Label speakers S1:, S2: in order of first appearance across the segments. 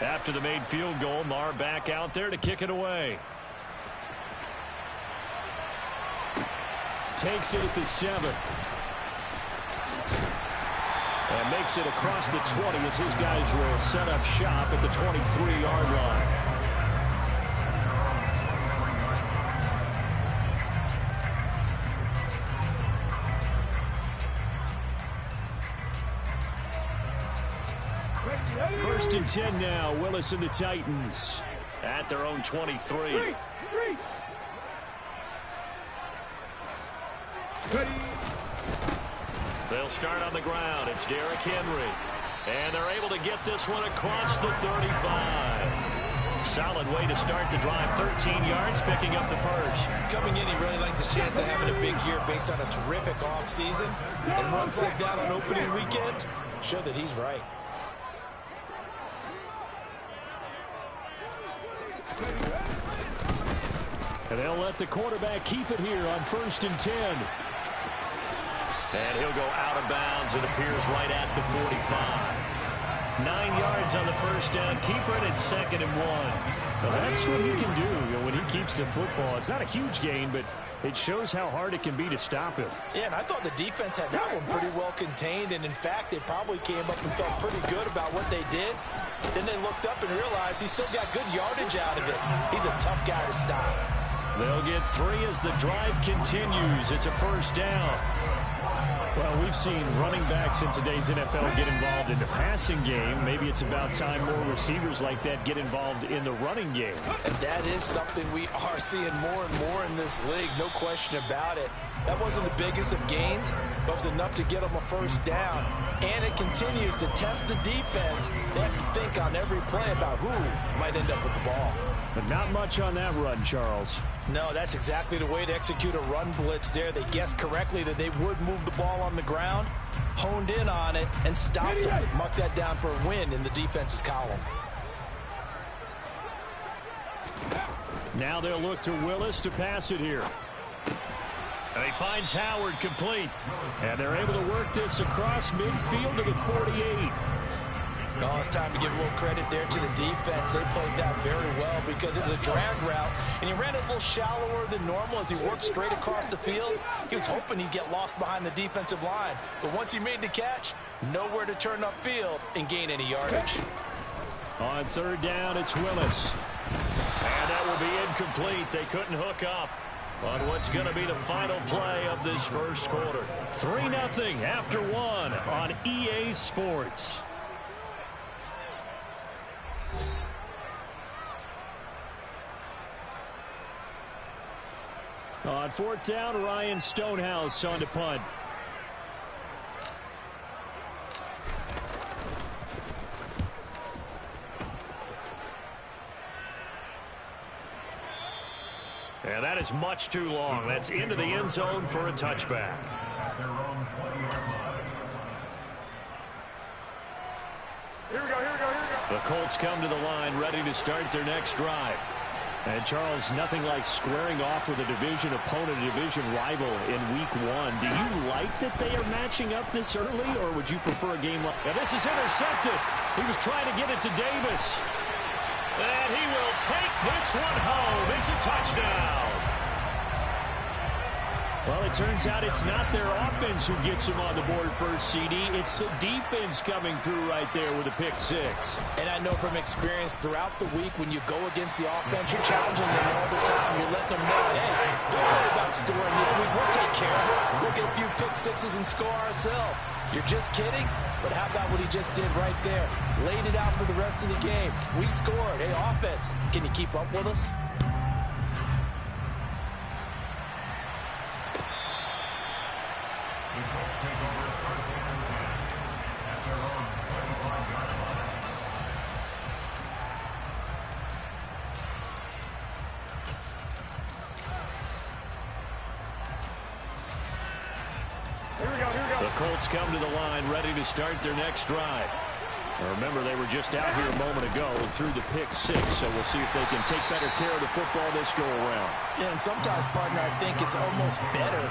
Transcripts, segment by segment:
S1: After the made field goal, Marr back out there to kick it away. Takes it at the 7. And makes it across the 20 as his guys will set up shop at the 23-yard line. First and 10 now. Willis and the Titans at their own 23. They'll start on the ground. It's Derrick Henry. And they're able to get this one across the 35. Solid way to start the drive. 13 yards, picking up the first.
S2: Coming in, he really likes his chance of having a big year based on a terrific offseason. And runs like that on opening weekend show that he's right.
S1: And they'll let the quarterback keep it here on 1st and 10. And he'll go out of bounds. It appears right at the 45. 9 yards on the first down. Keeper it at 2nd and 1. Well, that's what he can do, when he keeps the football. It's not a huge gain, but it shows how hard it can be to stop him.
S2: Yeah, and I thought the defense had that one pretty well contained. And, in fact, they probably came up and felt pretty good about what they did. Then they looked up and realized he still got good yardage out of it. He's a tough guy to stop.
S1: They'll get 3 as the drive continues. It's a first down. Well, we've seen running backs in today's NFL get involved in the passing game. Maybe it's about time more receivers like that get involved in the running game.
S2: And that is something we are seeing more and more in this league, no question about it. That wasn't the biggest of gains, but it was enough to get them a first down. And it continues to test the defense. They have to think on every play about who might end up with the ball.
S1: But not much on that run, Charles.
S2: No, that's exactly the way to execute a run blitz there. They guessed correctly that they would move the ball on the ground, honed in on it, and stopped it. Mark that down for a win in the defense's column.
S1: Now they'll look to Willis to pass it here. And he finds Howard complete. And they're able to work this across midfield to the 48.
S2: No, it's time to give a little credit there to the defense. They played that very well because it was a drag route, and he ran it a little shallower than normal as he worked straight across the field. He was hoping he'd get lost behind the defensive line, but once he made the catch, nowhere to turn upfield and gain any yardage.
S1: On 3rd down, it's Willis. And that will be incomplete. They couldn't hook up on what's going to be the final play of this first quarter. 3-0 after 1 on EA Sports. On 4th down, Ryan Stonehouse on to punt. And that is much too long. That's into the end zone for a touchback.
S3: Here we go.
S1: The Colts come to the line ready to start their next drive. And, Charles, nothing like squaring off with a division opponent, a division rival in Week 1. Do you like that they are matching up this early, or would you prefer a game like... Now, this is intercepted. He was trying to get it to Davis. And he will take this one home. It's a touchdown. Well, it turns out it's not their offense who gets him on the board first, CD. It's the defense coming through right there with a pick 6.
S2: And I know from experience throughout the week when you go against the offense, you're challenging them all the time. You're letting them know, hey, don't worry about scoring this week. We'll take care of it. We'll get a few pick 6s and score ourselves. You're just kidding? But how about what he just did right there? Laid it out for the rest of the game. We scored. Hey, offense, can you keep up with us?
S1: The Colts come to the line ready to start their next drive. Remember, they were just out here a moment ago and threw the pick six, so we'll see if they can take better care of the football this go-around.
S2: Yeah, and sometimes, partner, I think it's almost better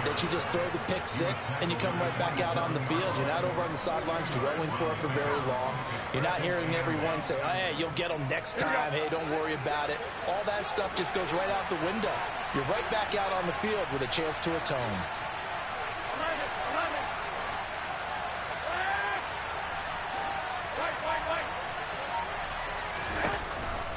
S2: that you just throw the pick six and you come right back out on the field. You're not over on the sidelines dwelling for it for very long. You're not hearing everyone say, hey, you'll get them next time. Hey, don't worry about it. All that stuff just goes right out the window. You're right back out on the field with a chance to atone.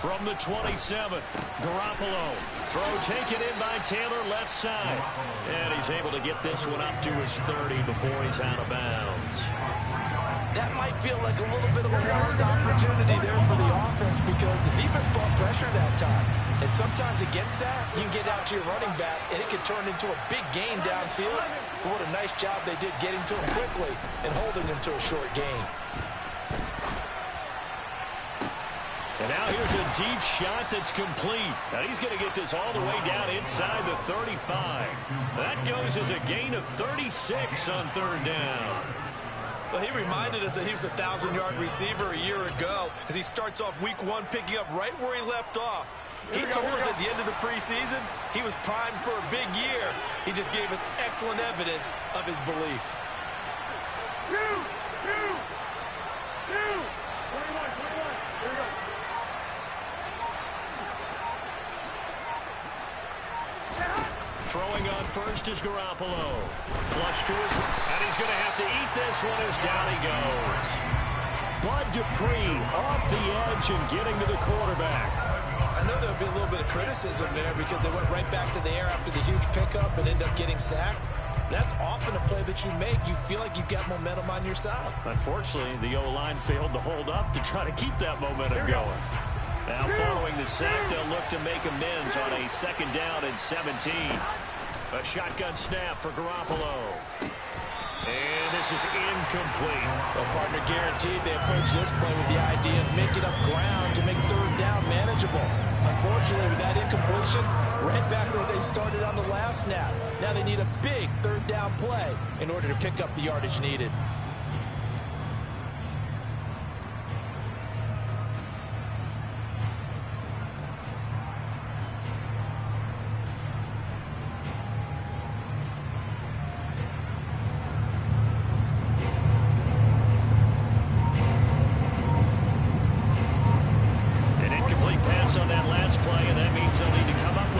S1: From the 27, Garoppolo. Throw taken in by Taylor, left side. And he's able to get this one up to his 30 before he's out of bounds.
S2: That might feel like a little bit of a lost opportunity there for the offense because the defense brought pressure that time. And sometimes against that, you can get out to your running back, and it can turn into a big gain downfield. But what a nice job they did getting to him quickly and holding him to a short gain.
S1: And now here's a deep shot that's complete. Now he's going to get this all the way down inside the 35. That goes as a gain of 36 on third down.
S4: Well, he reminded us that he was a 1,000-yard receiver a year ago as he starts off week one picking up right where he left off. He told us at the end of the preseason he was primed for a big year. He just gave us excellent evidence of his belief.
S3: 21. Here we go.
S1: Throwing on first is Garoppolo. Flush to his right, and he's going to have to eat this one as down he goes. Bud Dupree off the edge and getting to the quarterback.
S2: I know there'll be a little bit of criticism there because they went right back to the air after the huge pickup and ended up getting sacked. That's often a play that you make. You feel like you've got momentum on your side.
S1: Unfortunately, the O-line failed to hold up to try to keep that momentum going. Now following the sack, they'll look to make amends on a second down and 17. A shotgun snap for Garoppolo. And this is incomplete.
S2: Well, partner, guaranteed they approach this play with the idea of making up ground to make third down manageable. Unfortunately, with that incompletion, right back where they started on the last snap. Now they need a big third down play in order to pick up the yardage needed.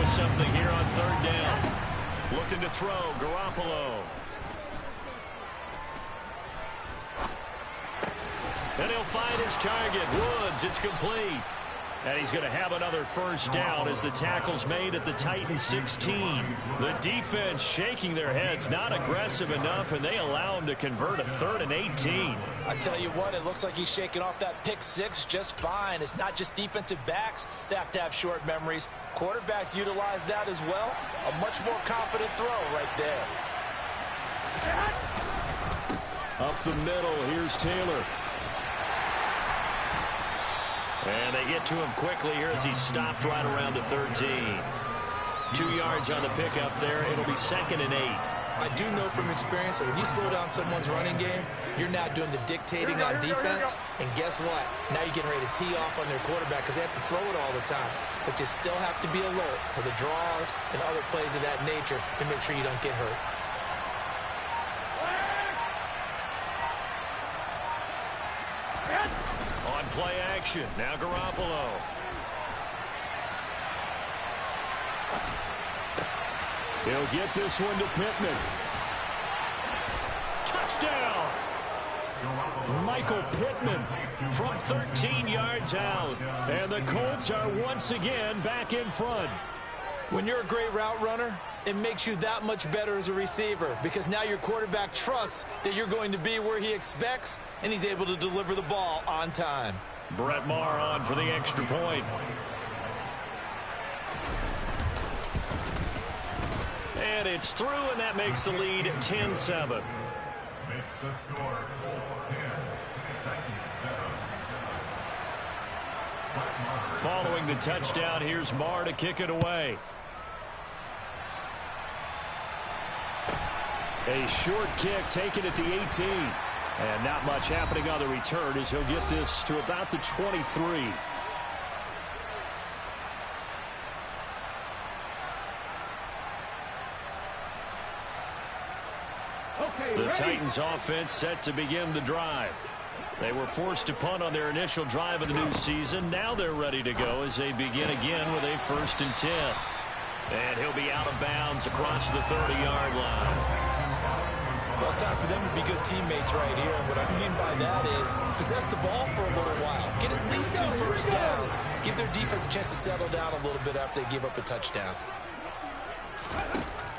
S1: Something here on third down. Looking to throw, Garoppolo. And he'll find his target, Woods. It's complete. And he's going to have another first down as the tackle's made at the Titans 16. The defense shaking their heads, not aggressive enough, and they allow him to convert a 3rd and 18.
S2: I tell you what, it looks like he's shaking off that pick six just fine. It's not just defensive backs that have to have short memories. Quarterbacks utilize that as well. A much more confident throw right there.
S1: Up the middle, here's Taylor. And they get to him quickly here as he stopped right around the 13. 2 yards on the pickup there. It'll be 2nd and 8.
S2: I do know from experience that when you slow down someone's running game, you're now doing the dictating on defense. And guess what? Now you're getting ready to tee off on their quarterback because they have to throw it all the time. But you still have to be alert for the draws and other plays of that nature to make sure you don't get hurt.
S1: On play action, now Garoppolo. He'll get this one to Pittman. Touchdown! Michael Pittman from 13 yards out. And the Colts are once again back in front.
S2: When you're a great route runner, it makes you that much better as a receiver because now your quarterback trusts that you're going to be where he expects, and he's able to deliver the ball on time.
S1: Brett Maher on for the extra point. And it's through, and that makes the lead 10-7. Following the touchdown, here's Maher to kick it away. A short kick taken at the 18. And not much happening on the return as he'll get this to about the 23. The Titans offense set to begin the drive. They were forced to punt on their initial drive of the new season. Now they're ready to go as they begin again with a 1st and 10. And he'll be out of bounds across the 30-yard line.
S2: Well, it's time for them to be good teammates right here. And what I mean by that is possess the ball for a little while. Get at least 2 first downs. Give their defense a chance to settle down a little bit after they give up a touchdown.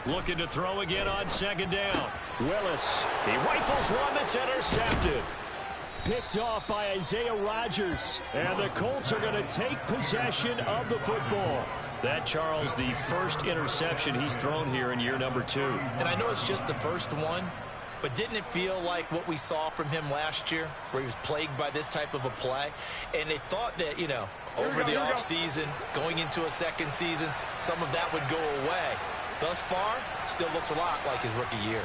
S1: Looking to throw again on 2nd down. Willis, he rifles one that's intercepted. Picked off by Isaiah Rodgers. And the Colts are going to take possession of the football. That, Charles, the first interception he's thrown here in year number 2.
S2: And I know it's just the first one, but didn't it feel like what we saw from him last year, where he was plagued by this type of a play? And they thought that, you know, over the offseason, going into a second season, some of that would go away. Thus far, still looks a lot like his rookie year.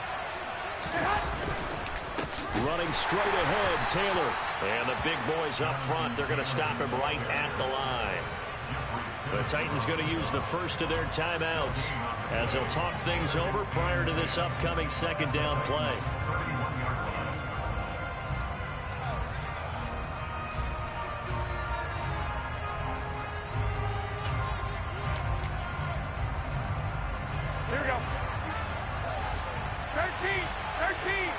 S1: Running straight ahead, Taylor. And the big boys up front, they're going to stop him right at the line. The Titans going to use the first of their timeouts as they'll talk things over prior to this upcoming 2nd down play.
S3: Here we go. 13, 13.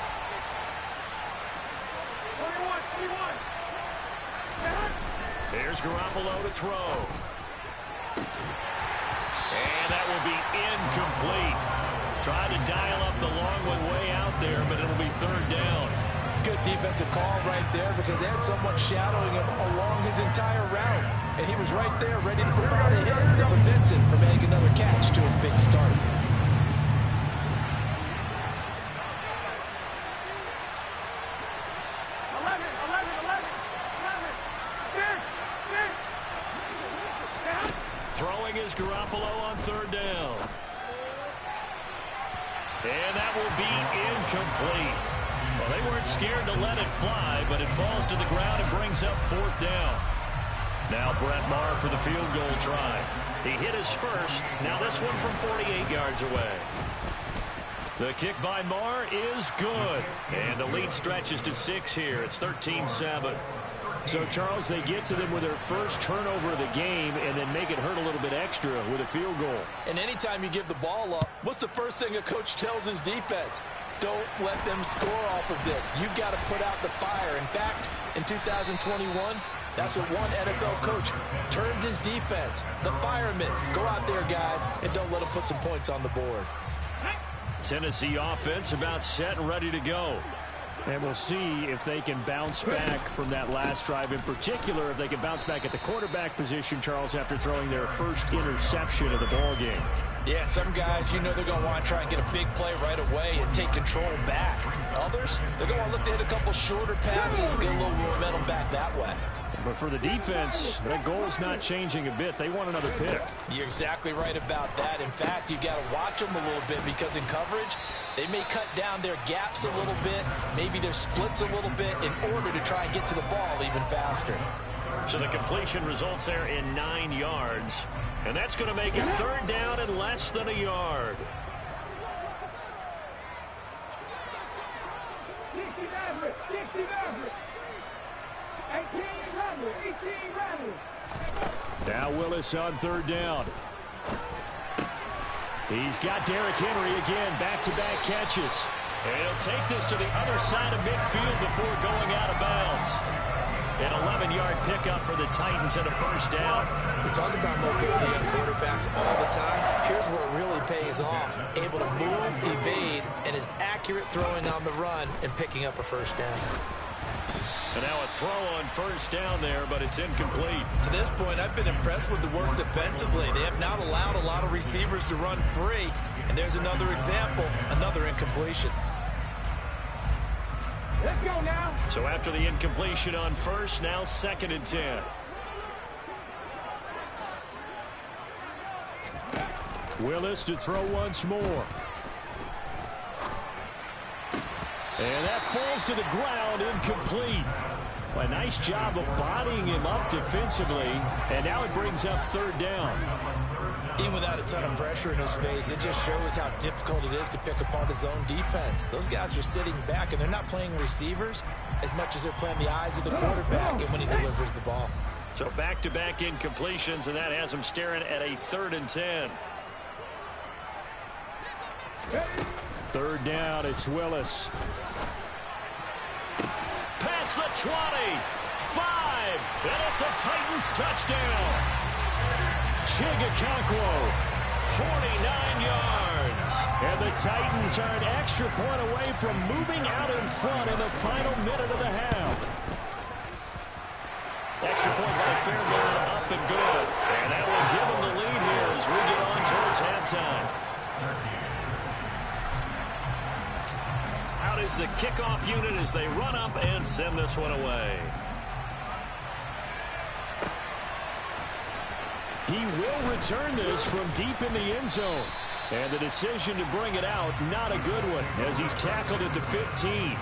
S3: 21, 21.
S1: Here's Garoppolo to throw. And that will be incomplete. Trying to dial up the long one way out there, but it'll be 3rd down.
S2: Good defensive call right there because they had someone shadowing him along his entire route. And he was right there ready to provide a hit to prevent him from making another catch to his big start.
S1: Throwing is Garoppolo on 3rd down. And that will be incomplete. Well, they weren't scared to let it fly, but it falls to the ground and brings up 4th down. Now Brett Maher for the field goal try. He hit his first. Now this one from 48 yards away. The kick by Maher is good. And the lead stretches to 6 here. It's 13-7. So, Charles, they get to them with their first turnover of the game and then make it hurt a little bit extra with a field goal.
S2: And anytime you give the ball up, what's the first thing a coach tells his defense? Don't let them score off of this. You've got to put out the fire. In fact, in 2021, that's what one NFL coach termed his defense. The firemen. Go out there, guys, and don't let them put some points on the board.
S1: Tennessee offense about set and ready to go. And we'll see if they can bounce back from that last drive. In particular, if they can bounce back at the quarterback position, Charles, after throwing their first interception of the ball game.
S2: Yeah, some guys, you know they're going to want to try and get a big play right away and take control back. Others, they're going to want to look to hit a couple shorter passes, get a little momentum back that way.
S1: But for the defense, their goal is not changing a bit. They want another pick.
S2: You're exactly right about that. In fact, you've got to watch them a little bit because in coverage, they may cut down their gaps a little bit, maybe their splits a little bit in order to try and get to the ball even faster.
S1: So the completion results there in 9 yards. And that's going to make it 3rd down and less than a yard. Now Willis on 3rd down. He's got Derrick Henry again, back-to-back catches. And he'll take this to the other side of midfield before going out of bounds. An 11-yard pickup for the Titans and a 1st down.
S2: We talk about mobility on quarterbacks all the time. Here's where it really pays off. Able to move, evade, and is accurate throwing on the run and picking up a 1st down.
S1: And now a throw on 1st down there, but it's incomplete.
S4: To this point, I've been impressed with the work defensively. They have not allowed a lot of receivers to run free. And there's another example, another incompletion.
S3: Let's go now.
S1: So after the incompletion on 1st, now 2nd and 10. Willis to throw once more. And that falls to the ground, incomplete. A nice job of bodying him up defensively, and now it brings up third down.
S2: Even without a ton of pressure in his face, it just shows how difficult it is to pick apart his own defense. Those guys are sitting back, and they're not playing receivers as much as they're playing the eyes of the quarterback and when he delivers the ball.
S1: So back-to-back incompletions, and that has him staring at a 3rd and 10. Third down, it's Willis. Past the 20, 5, and it's a Titans touchdown. Chigakonkwo, 49 yards. And the Titans are an extra point away from moving out in front in the final minute of the half. Extra point by Fairbairn, up and good. And that will give them the lead here as we get on towards halftime. Out is the kickoff unit as they run up and send this one away. He will return this from deep in the end zone. And the decision to bring it out, not a good one, as he's tackled at the 15.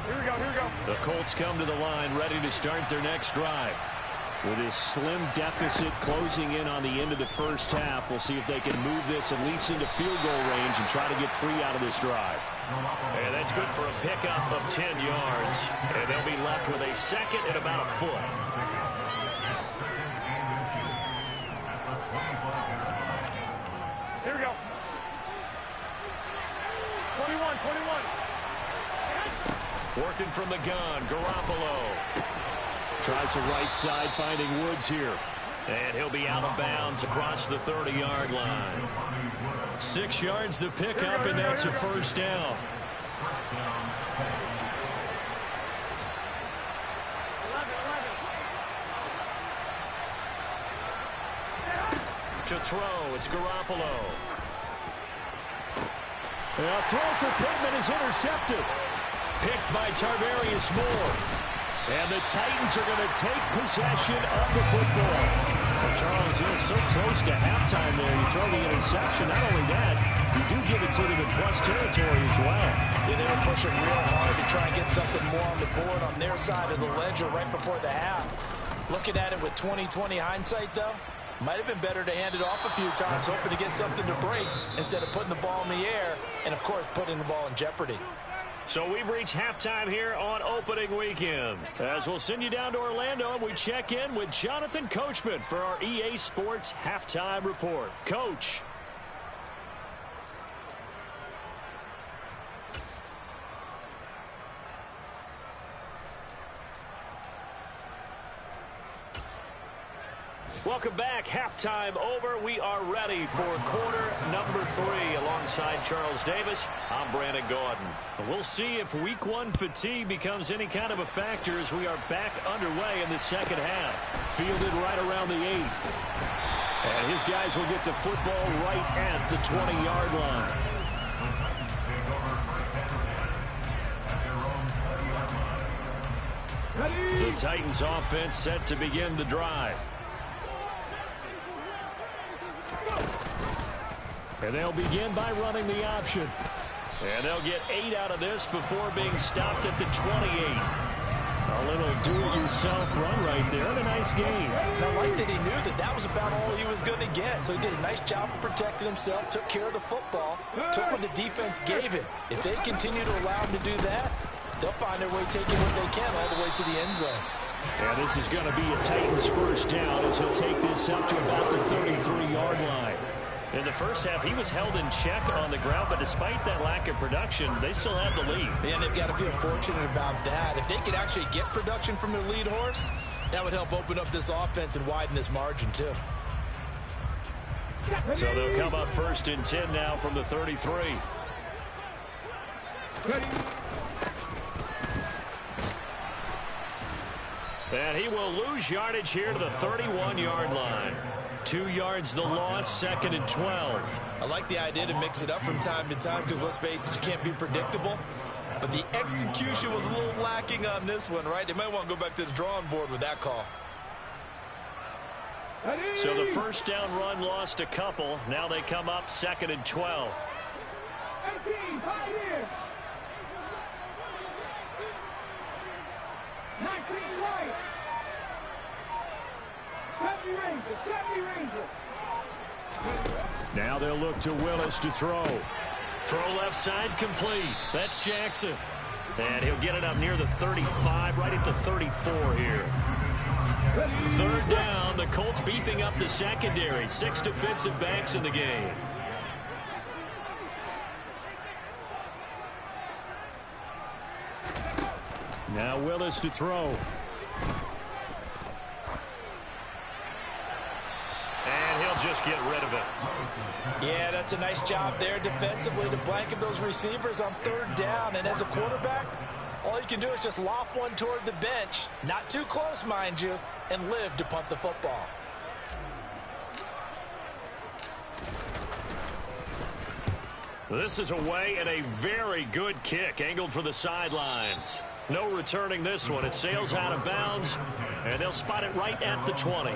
S3: Here we go, here we go.
S1: The Colts come to the line, ready to start their next drive. With his slim deficit closing in on the end of the first half, we'll see if they can move this at least into field goal range and try to get 3 out of this drive. And that's good for a pickup of 10 yards. And they'll be left with a second and about a foot.
S3: Here we go. 21, 21.
S1: Working from the gun, Garoppolo. Tries the right side, finding Woods here. And he'll be out of bounds across the 30-yard line. 6 yards the pickup, and that's a first down.
S3: 11.
S1: To throw, it's Garoppolo. A throw for Pittman is intercepted. Picked by Tarvarius Moore. And the Titans are going to take possession of the football. Well, Charles, you're so close to halftime there. You throw the interception. Not only that, you do give it to them in plus territory as well.
S2: Yeah, they were pushing real hard to try and get something more on the board on their side of the ledger right before the half. Looking at it with 20/20 hindsight, though, might have been better to hand it off a few times, hoping to get something to break instead of putting the ball in the air and, of course, putting the ball in jeopardy.
S1: So we've reached halftime here on opening weekend. As we'll send you down to Orlando, and we check in with Jonathan Coachman for our EA Sports Halftime Report. Coach. Welcome back. Halftime over. We are ready for quarter number 3. Alongside Charles Davis, I'm Brandon Gaudin. We'll see if week 1 fatigue becomes any kind of a factor as we are back underway in the second half. Fielded right around the 8. And his guys will get the football right at the 20-yard line. The Titans offense set to begin the drive. And they'll begin by running the option. And they'll get 8 out of this before being stopped at the 28. A little do-it-yourself run right there, and a nice game.
S2: And I like that he knew that that was about all he was going to get. So he did a nice job of protecting himself, took care of the football, took what the defense gave him. If they continue to allow him to do that, they'll find their way taking what they can all the way to the end zone.
S1: And this is going to be a Titans first down as he'll take this up to about the 33-yard line. In the first half, he was held in check on the ground, but despite that lack of production, they still have the lead.
S2: And they've got to feel fortunate about that. If they could actually get production from their lead horse, that would help open up this offense and widen this margin, too.
S1: So they'll come up first and 10 now from the 33. And he will lose yardage here to the 31-yard line. 2 yards the loss, second and 12.
S2: I like the idea to mix it up from time to time because, let's face it, you can't be predictable. But the execution was a little lacking on this one, right? They might want to go back to the drawing board with that call.
S1: So the first down run lost a couple. Now they come up second and 12.
S3: 18, tight end. 19, right. 70 Ranger.
S1: Now they'll look to Willis to throw. Throw left side complete. That's Jackson. And he'll get it up near the 35, right at the 34 here. Third down, the Colts beefing up the secondary. 6 defensive backs in the game. Now Willis to throw. And he'll just get rid of it.
S2: Yeah, that's a nice job there defensively to blanket those receivers on third down. And as a quarterback, all you can do is just loft one toward the bench. Not too close, mind you, and live to punt the football.
S1: This is away and a very good kick angled for the sidelines. No returning this one. It sails out of bounds, and they'll spot it right at the 20.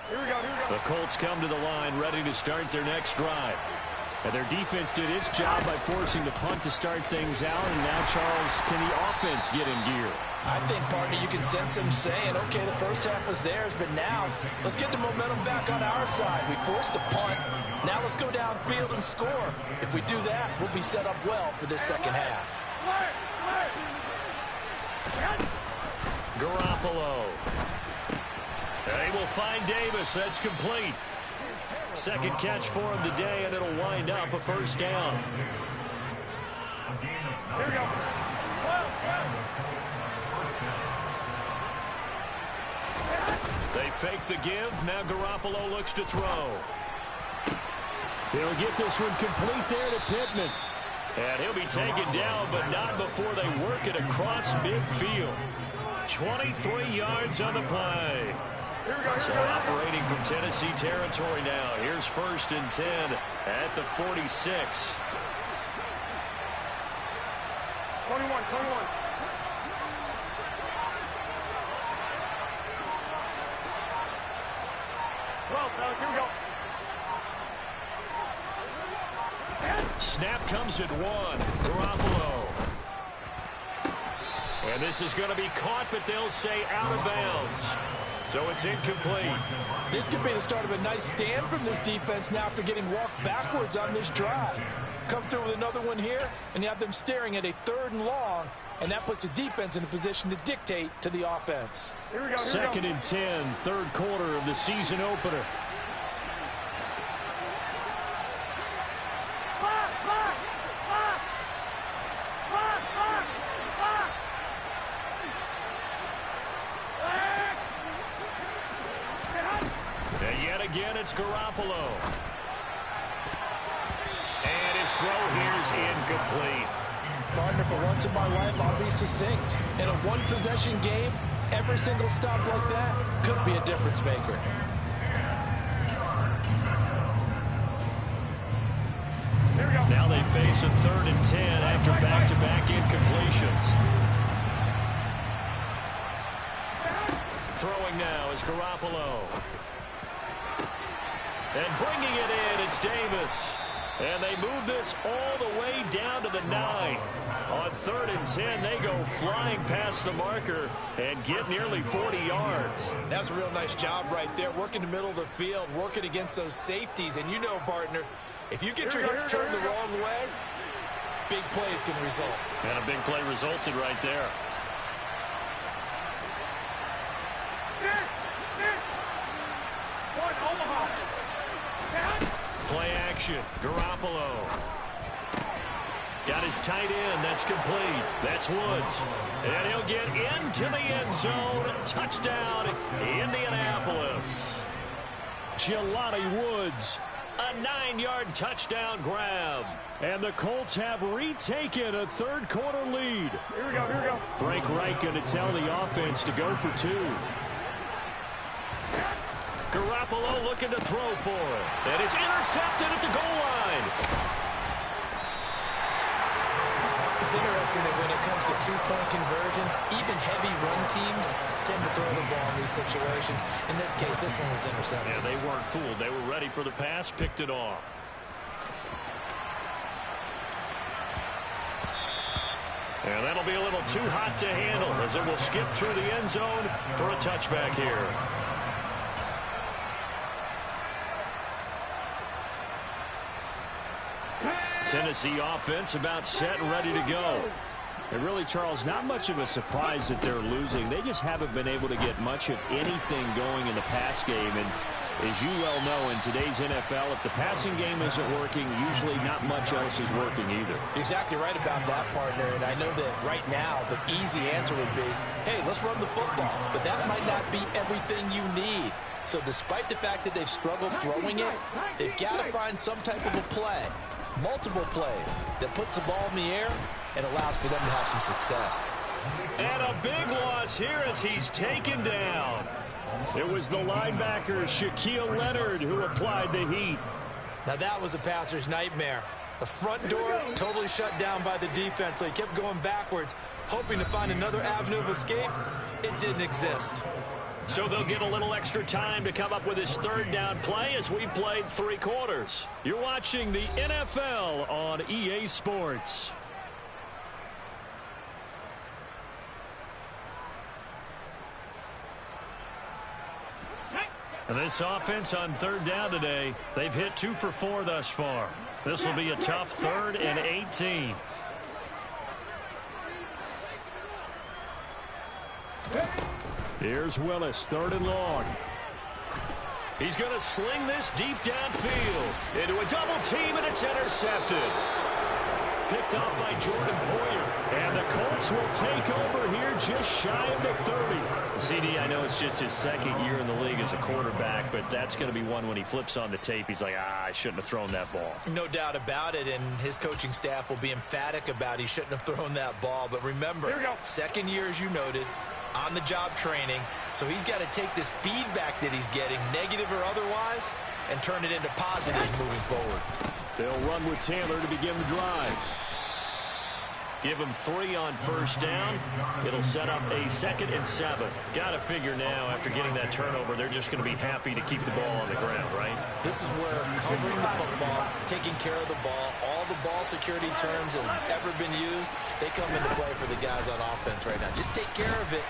S3: Here we go.
S1: The Colts come to the line ready to start their next drive. And their defense did its job by forcing the punt to start things out. And now, Charles, can the offense get in gear?
S2: I think, partner, you can sense them saying, okay, the first half was theirs, but now let's get the momentum back on our side. We forced a punt. Now let's go downfield and score. If we do that, we'll be set up well for this second half.
S1: Garoppolo. They will find Davis. That's complete. Second catch for him today, and it'll wind up a first down.
S3: Here we go.
S1: They fake the give. Now Garoppolo looks to throw. He'll get this one complete there to Pittman. And he'll be taken down, but not before they work it across midfield. 23 yards on the play. So operating from Tennessee territory now. Here's 1st and 10 at the 46.
S3: 21. Well, here we go.
S1: Snap comes at 1. Garoppolo. And this is going to be caught, but they'll say out of bounds. So it's incomplete.
S2: This could be the start of a nice stand from this defense now after getting walked backwards on this drive. Come through with another one here, and you have them staring at a 3rd and long, and that puts the defense in a position to dictate to the offense.
S3: Here we go.
S1: 2nd and 10, 3rd quarter of the season opener. Again, it's Garoppolo. And his throw here's incomplete.
S2: Partner, for once in my life, I'll be succinct. In a one-possession game, every single stop like that could be a difference maker.
S3: Here we go.
S1: Now they face a 3rd and 10 after back-to-back incompletions. Throwing now is Garoppolo. And bringing it in, it's Davis. And they move this all the way down to the 9. On 3rd and 10, they go flying past the marker and get nearly 40 yards.
S4: That's a real nice job right there, working the middle of the field, working against those safeties. And you know, partner, if you get your hips turned the wrong way, big plays can result.
S1: And a big play resulted right there. Play action. Garoppolo. Got his tight end. That's complete. That's Woods. And he'll get into the end zone. Touchdown, Indianapolis. Jelani Woods. A 9-yard touchdown grab. And the Colts have retaken a 3rd quarter lead.
S3: Here we go.
S1: Frank Reich going to tell the offense to go for 2. Garoppolo looking to throw for it. And it's intercepted at the goal line.
S2: It's interesting that when it comes to two-point conversions, even heavy run teams tend to throw the ball in these situations. In this case, this one was intercepted.
S1: Yeah, they weren't fooled. They were ready for the pass, picked it off. And that'll be a little too hot to handle as it will skip through the end zone for a touchback here. Tennessee offense about set and ready to go. And really, Charles, not much of a surprise that they're losing. They just haven't been able to get much of anything going in the pass game. And as you well know, in today's NFL, if the passing game isn't working, usually not much else is working either.
S2: You're exactly right about that, partner. And I know that right now the easy answer would be, hey, let's run the football. But that might not be everything you need. So despite the fact that they've struggled throwing it, they've got to find some type of a play, multiple plays, that puts the ball in the air and allows for them to have some success.
S1: And a big loss here as he's taken down. It was the linebacker, Shaquille Leonard, who applied the heat.
S2: Now that was a passer's nightmare. The front door totally shut down by the defense, so he kept going backwards, hoping to find another avenue of escape. It didn't exist.
S1: So they'll get a little extra time to come up with his third down play as we've played 3 quarters. You're watching the NFL on EA Sports. And this offense on third down today, they've hit 2 for 4 thus far. This will be a tough 3rd and 18. Here's Willis, 3rd and long. He's going to sling this deep downfield into a double team, and it's intercepted. Picked off by Jordan Poyer. And the Colts will take over here just shy of the 30. CD, I know it's just his 2nd year in the league as a quarterback, but that's going to be one when he flips on the tape. He's like, I shouldn't have thrown that ball.
S2: No doubt about it, and his coaching staff will be emphatic about he shouldn't have thrown that ball. But remember, 2nd year, as you noted, on-the-job training. So he's got to take this feedback that he's getting, negative or otherwise, and turn it into positives moving forward.
S1: They'll run with Taylor to begin the drive. Give him 3 on first down. It'll set up a 2nd and 7. Got to figure now, after getting that turnover, they're just going to be happy to keep the ball on the ground, right?
S2: This is where covering the football, taking care of the ball, all the ball security terms that have ever been used, they come into play for the guys on offense right now. Just take care of it.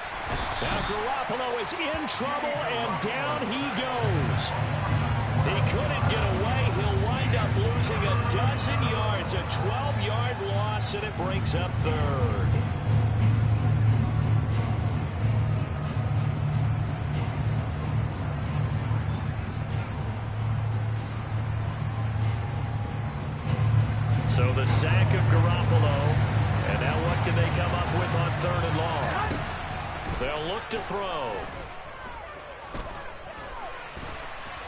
S1: Now Garoppolo is in trouble, and down he goes. He couldn't get away. He'll wind up losing a dozen yards, a 12-yard loss, and it brings up 3rd. So the sack of Garoppolo, and now what can they come up with on 3rd and long? They'll look to throw.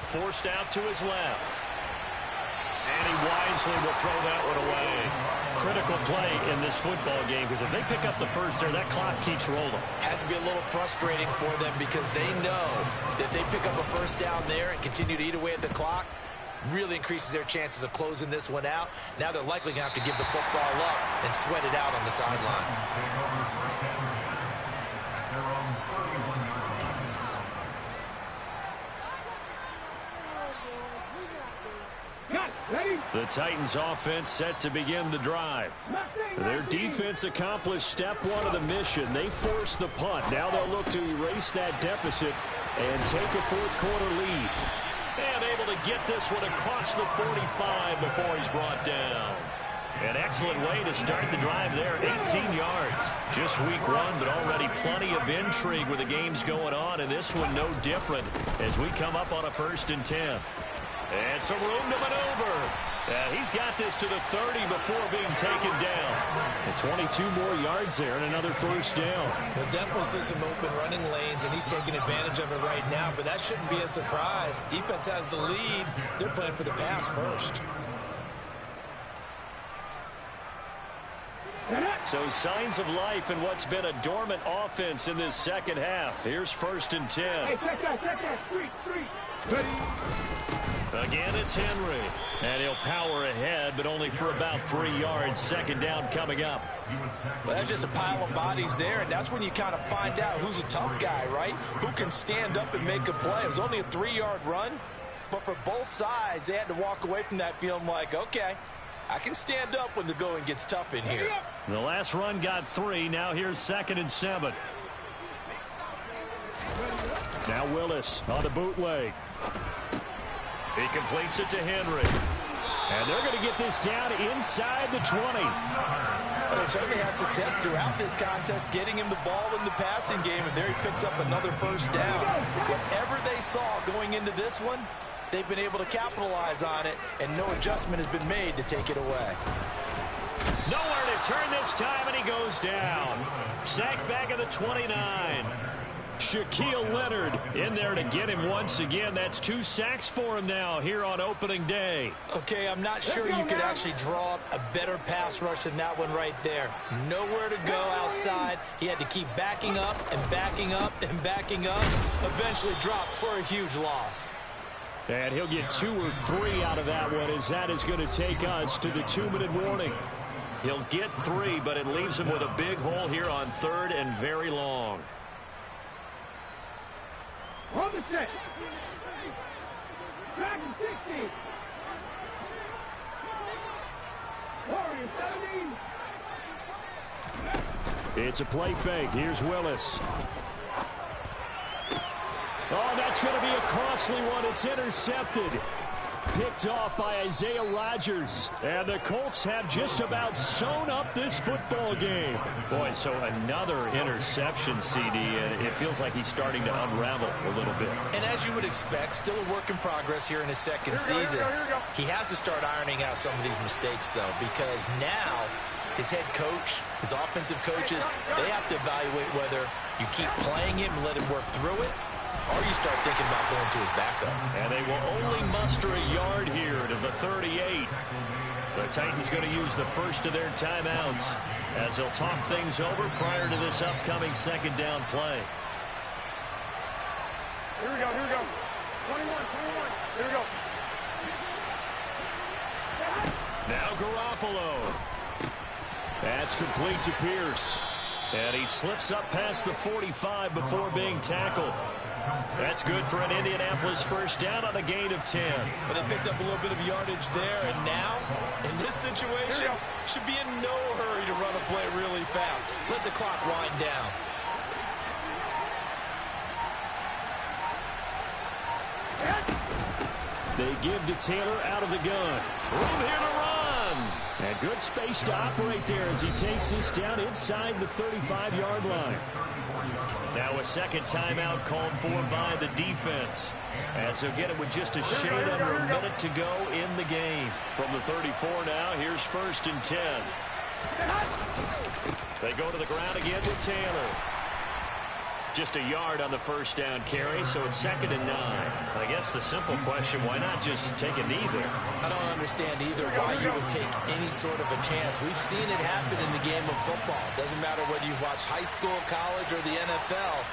S1: Forced out to his left. And he wisely will throw that one away. Critical play in this football game, because if they pick up the first there, that clock keeps rolling.
S2: Has to be a little frustrating for them because they know that they pick up a first down there and continue to eat away at the clock. Really increases their chances of closing this one out. Now they're likely going to have to give the football up and sweat it out on the sideline.
S1: The Titans offense set to begin the drive. Their defense accomplished step 1 of the mission. They forced the punt. Now they'll look to erase that deficit and take a 4th quarter lead. And able to get this one across the 45 before he's brought down. An excellent way to start the drive there, 18 yards. Just week 1, but already plenty of intrigue with the games going on, and this one no different as we come up on a 1st and 10. And some room to maneuver. He's got this to the 30 before being taken down. And 22 more yards there and another first down.
S2: We'll definitely see some open running lanes, and he's taking advantage of it right now, but that shouldn't be a surprise. Defense has the lead. They're playing for the pass first.
S1: So signs of life in what's been a dormant offense in this second half. Here's 1st and 10.
S3: Hey, check that. 3. Ready.
S1: Again, it's Henry. And he'll power ahead, but only for about 3 yards. Second down coming up.
S2: Well, that's just a pile of bodies there, and that's when you kind of find out who's a tough guy, right? Who can stand up and make a play. It was only a 3-yard run, but for both sides, they had to walk away from that feeling like, okay, I can stand up when the going gets tough in here.
S1: The last run got 3. Now here's 2nd and 7. Now Willis on the bootleg. He completes it to Henry. And they're going to get this down inside the 20.
S2: Well, they certainly had success throughout this contest getting him the ball in the passing game, and there he picks up another first down. Whatever they saw going into this one, they've been able to capitalize on it, and no adjustment has been made to take it away.
S1: Nowhere to turn this time, and he goes down. Sacked back at the 29. Shaquille Leonard in there to get him once again. That's 2 sacks for him now here on opening day.
S2: Okay, I'm not sure you could actually draw up a better pass rush than that one right there. Nowhere to go outside. He had to keep backing up and backing up and backing up. Eventually dropped for a huge loss.
S1: And he'll get 2 or 3 out of that one, as that is going to take us to the 2-minute warning. He'll get 3, but it leaves him with a big hole here on 3rd and very long.
S3: On the set. Back in 60. Warriors 17.
S1: It's a play fake. Here's Willis. Oh, that's going to be a costly one. It's intercepted. Picked off by Isaiah Rodgers. And the Colts have just about sewn up this football game. Boy, so another interception, CD, and it feels like he's starting to unravel a little bit.
S2: And as you would expect, still a work in progress here in his second season. He has to start ironing out some of these mistakes, though, because now his head coach, his offensive coaches, they have to evaluate whether you keep playing him and let him work through it, or you start thinking about going to his backup.
S1: And they will only muster a yard here to the 38. The Titans going to use the first of their timeouts as they'll talk things over prior to this upcoming second down play.
S3: Here we go, here we go. 21, here we go.
S1: Now Garoppolo. That's complete to Pierce. And he slips up past the 45 before being tackled. That's good for an Indianapolis first down on a gain of 10.
S2: But they picked up a little bit of yardage there, and now, in this situation, should be in no hurry to run a play really fast. Let the clock wind down.
S1: They give to Taylor out of the gun. Room here to run. And good space to operate there as he takes this down inside the 35-yard line. Now a second timeout called for by the defense, as they'll get it with just a shade under a minute to go in the game. From the 34 now, here's 1st and 10. They go to the ground again with Taylor. Just a yard on the first down carry, so it's 2nd and 9. I guess the simple question, why not just take a knee there?
S2: I don't understand either why you would take any sort of a chance. We've seen it happen in the game of football. Doesn't matter whether you watch high school, college, or the NFL.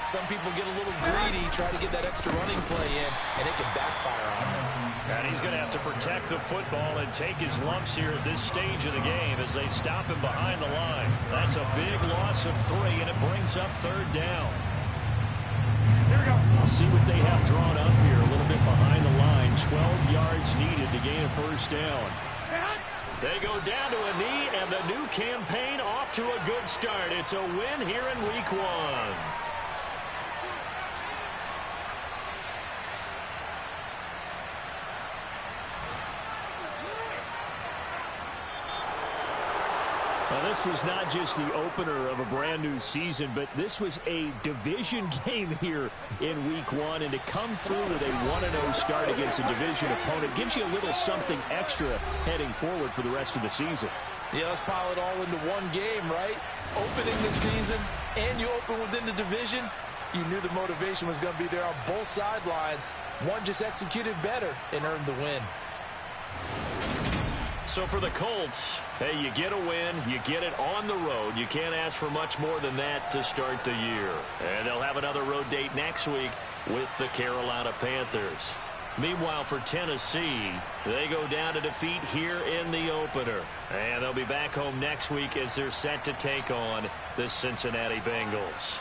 S2: Some people get a little greedy, try to get that extra running play in, and it can backfire on them.
S1: And he's going to have to protect the football and take his lumps here at this stage of the game as they stop him behind the line. That's a big loss of 3, and it brings up 3rd down.
S3: Here we go.
S1: We'll see what they have drawn up here a little bit behind the line. 12 yards needed to gain a first down. They go down to a knee, and the new campaign off to a good start. It's a win here in Week 1. Now, this was not just the opener of a brand new season, but this was a division game here in Week 1. And to come through with a 1-0 start against a division opponent gives you a little something extra heading forward for the rest of the season.
S2: Yeah, let's pile it all into one game, right? Opening the season, and you open within the division. You knew the motivation was going to be there on both sidelines. One just executed better and earned the win.
S1: So for the Colts, hey, you get a win, you get it on the road. You can't ask for much more than that to start the year. And they'll have another road date next week with the Carolina Panthers. Meanwhile, for Tennessee, they go down to defeat here in the opener. And they'll be back home next week as they're set to take on the Cincinnati Bengals.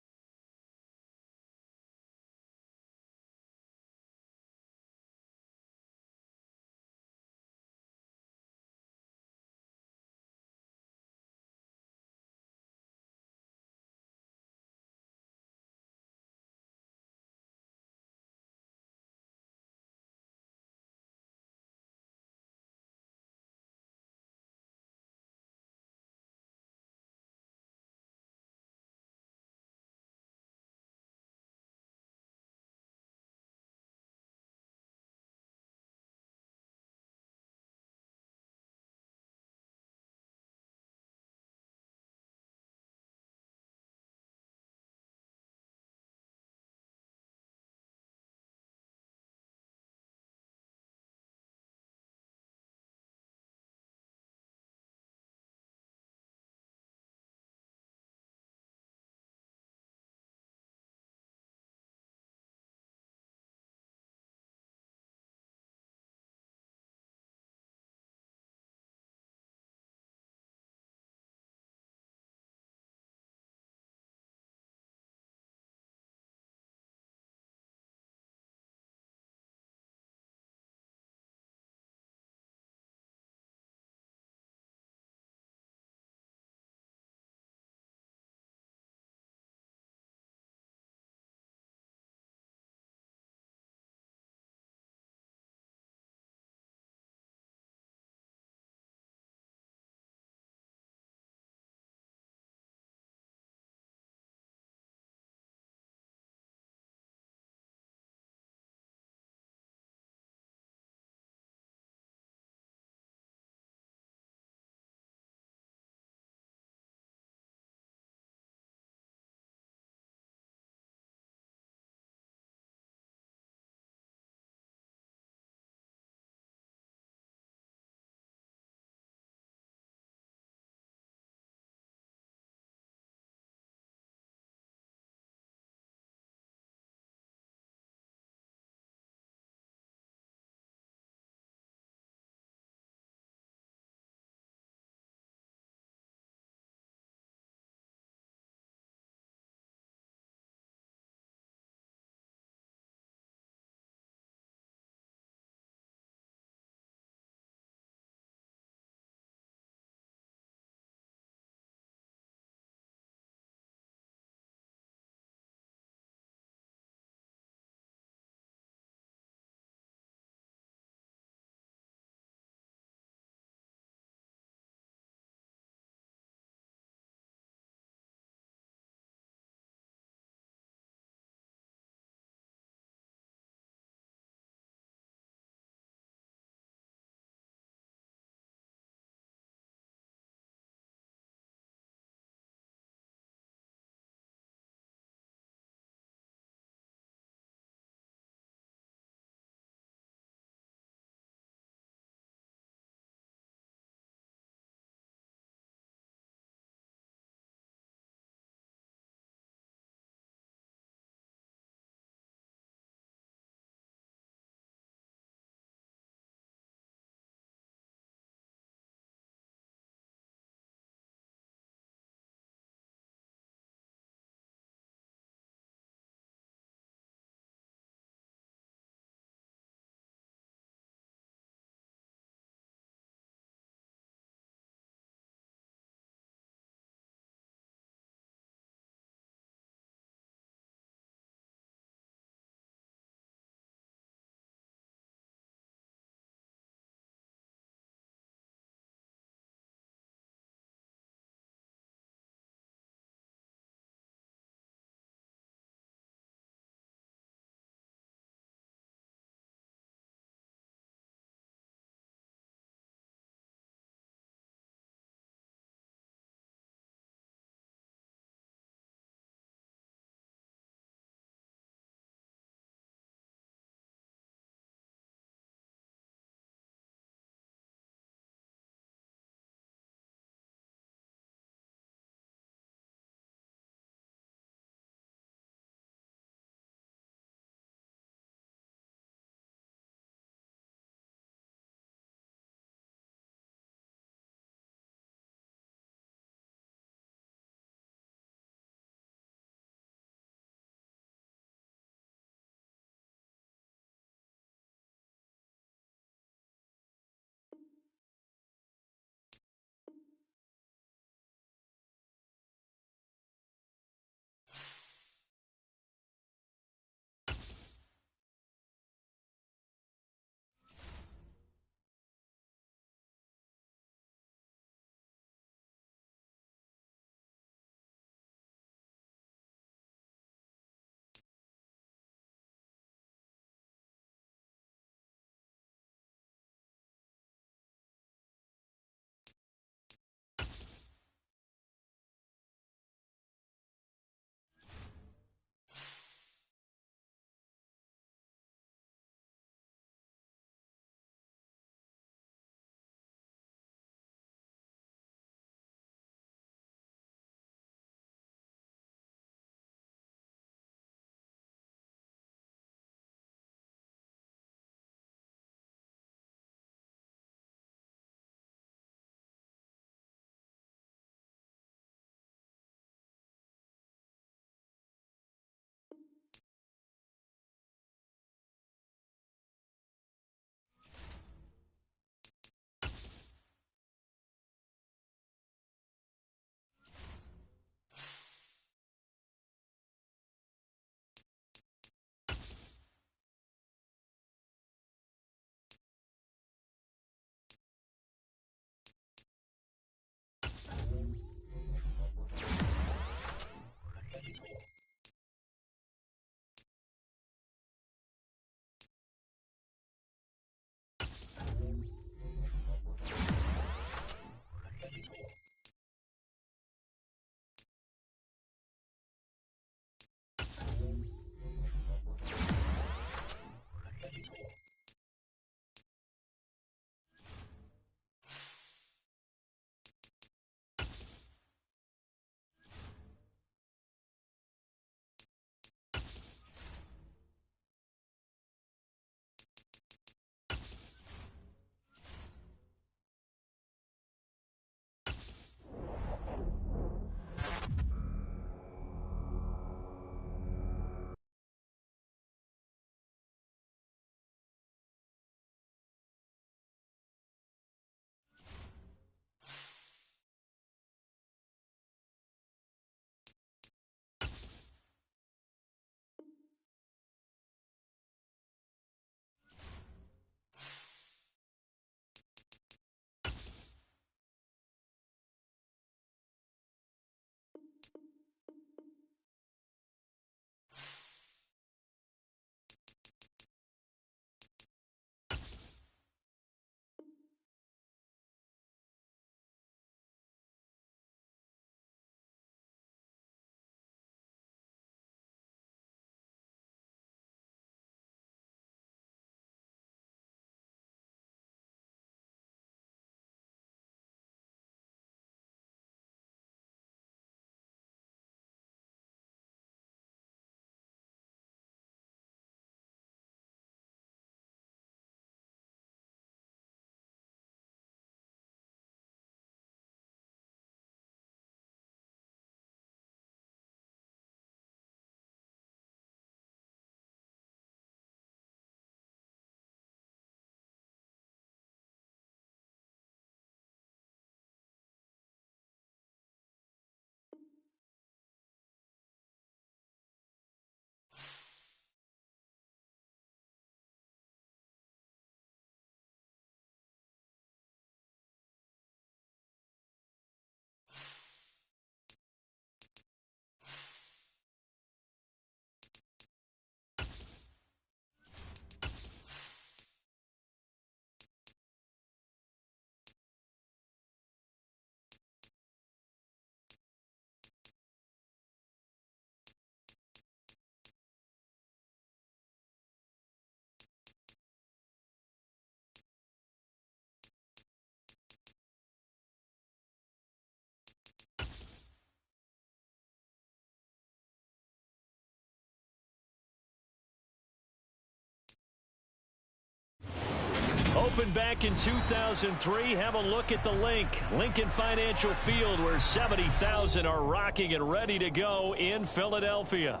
S1: opened back in 2003. Have a look at the Lincoln Financial Field, where 70,000 are rocking and ready to go in Philadelphia.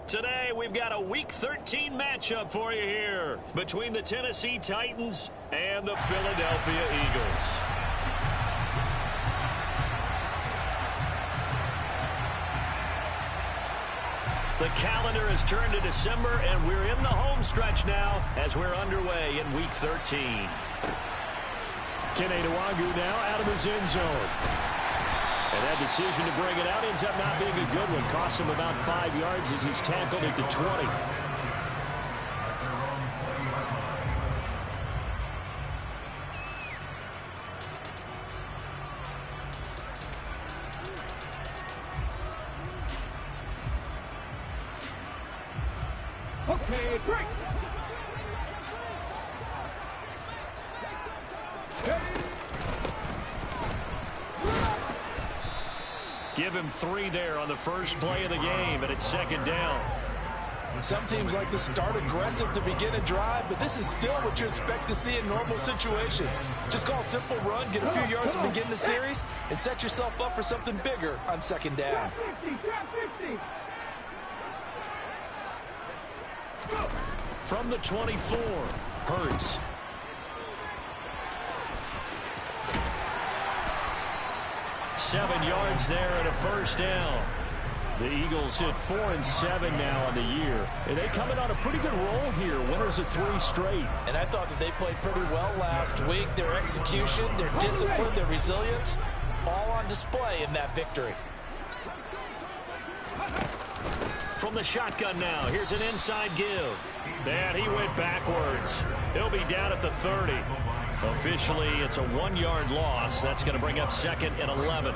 S1: Today, we've got a Week 13 matchup for you here between the Tennessee Titans and the Philadelphia Eagles. The calendar has turned to December, and we're in the home stretch now as we're underway in Week 13. Kene Nwangwu now out of his end zone. And that decision to bring it out ends up not being a good one. Cost him about 5 yards as he's tackled at the 20.
S3: Okay, break.
S1: Give him 3 there on the first play of the game, and it's second down.
S2: Some teams like to start aggressive to begin a drive, but this is still what you expect to see in normal situations. Just call a simple run, get a few yards to begin the series, and set yourself up for something bigger on second down.
S1: From the 24, Hurts. Seven yards there and a first down. The Eagles hit 4-7 now on the year. And they come in on a pretty good roll here. Winners of 3 straight.
S2: And I thought that they played pretty well last week. Their execution, their discipline, their resilience, all on display in that victory.
S1: From the shotgun now, here's an inside give. And he went backwards. He'll be down at the 30. Officially, it's a 1-yard loss. That's going to bring up second and 11.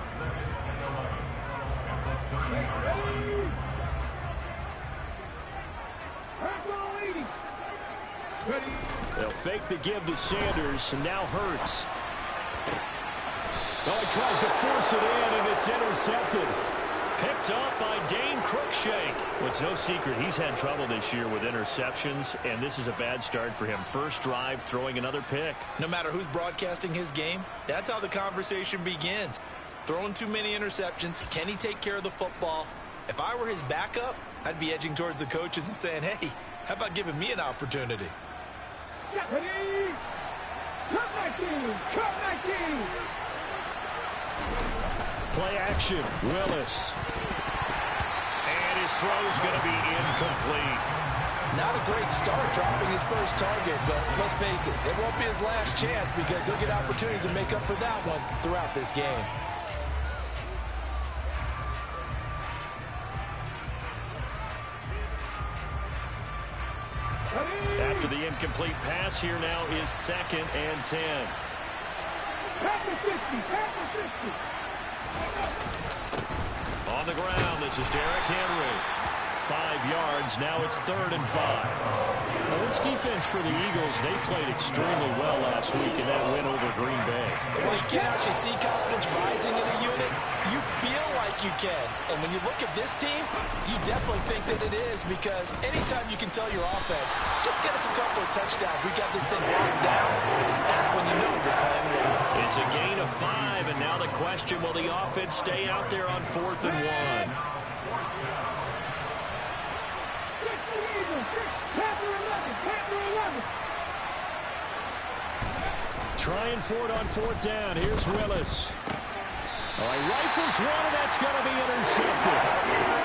S1: They'll fake the give to Sanders, and now Hurts. Oh, he tries to force it in, and it's intercepted. Picked up by Dane Cruikshank. Well, it's no secret he's had trouble this year with interceptions, and this is a bad start for him. First drive, throwing another pick.
S4: No matter who's broadcasting his game, that's how the conversation begins. Throwing too many interceptions. Can he take care of the football? If I were his backup, I'd be edging towards the coaches and saying, hey, how about giving me an opportunity?
S1: Play action. Willis. And his throw's going to be incomplete.
S2: Not a great start dropping his first target, but let's face it, it won't be his last chance because he'll get opportunities to make up for that one throughout this game.
S1: After the incomplete pass, here now is second and 10. On the ground, this is Derrick Henry. 5 yards, now it's third and 5. Now, this defense for the Eagles, they played extremely well last week in that win over Green Bay.
S2: Well, you can actually see confidence rising in a unit. You feel like you can. And when you look at this team, you definitely think that it is, because anytime you can tell your offense, just get us a couple of touchdowns, we got this thing locked down, that's when you know you're playing well.
S1: It's a gain of 5, and now the question, will the offense stay out there on 4th and 1? Trying for it on 4th down. Here's Willis. Oh, he rifles one, and that's going to be intercepted.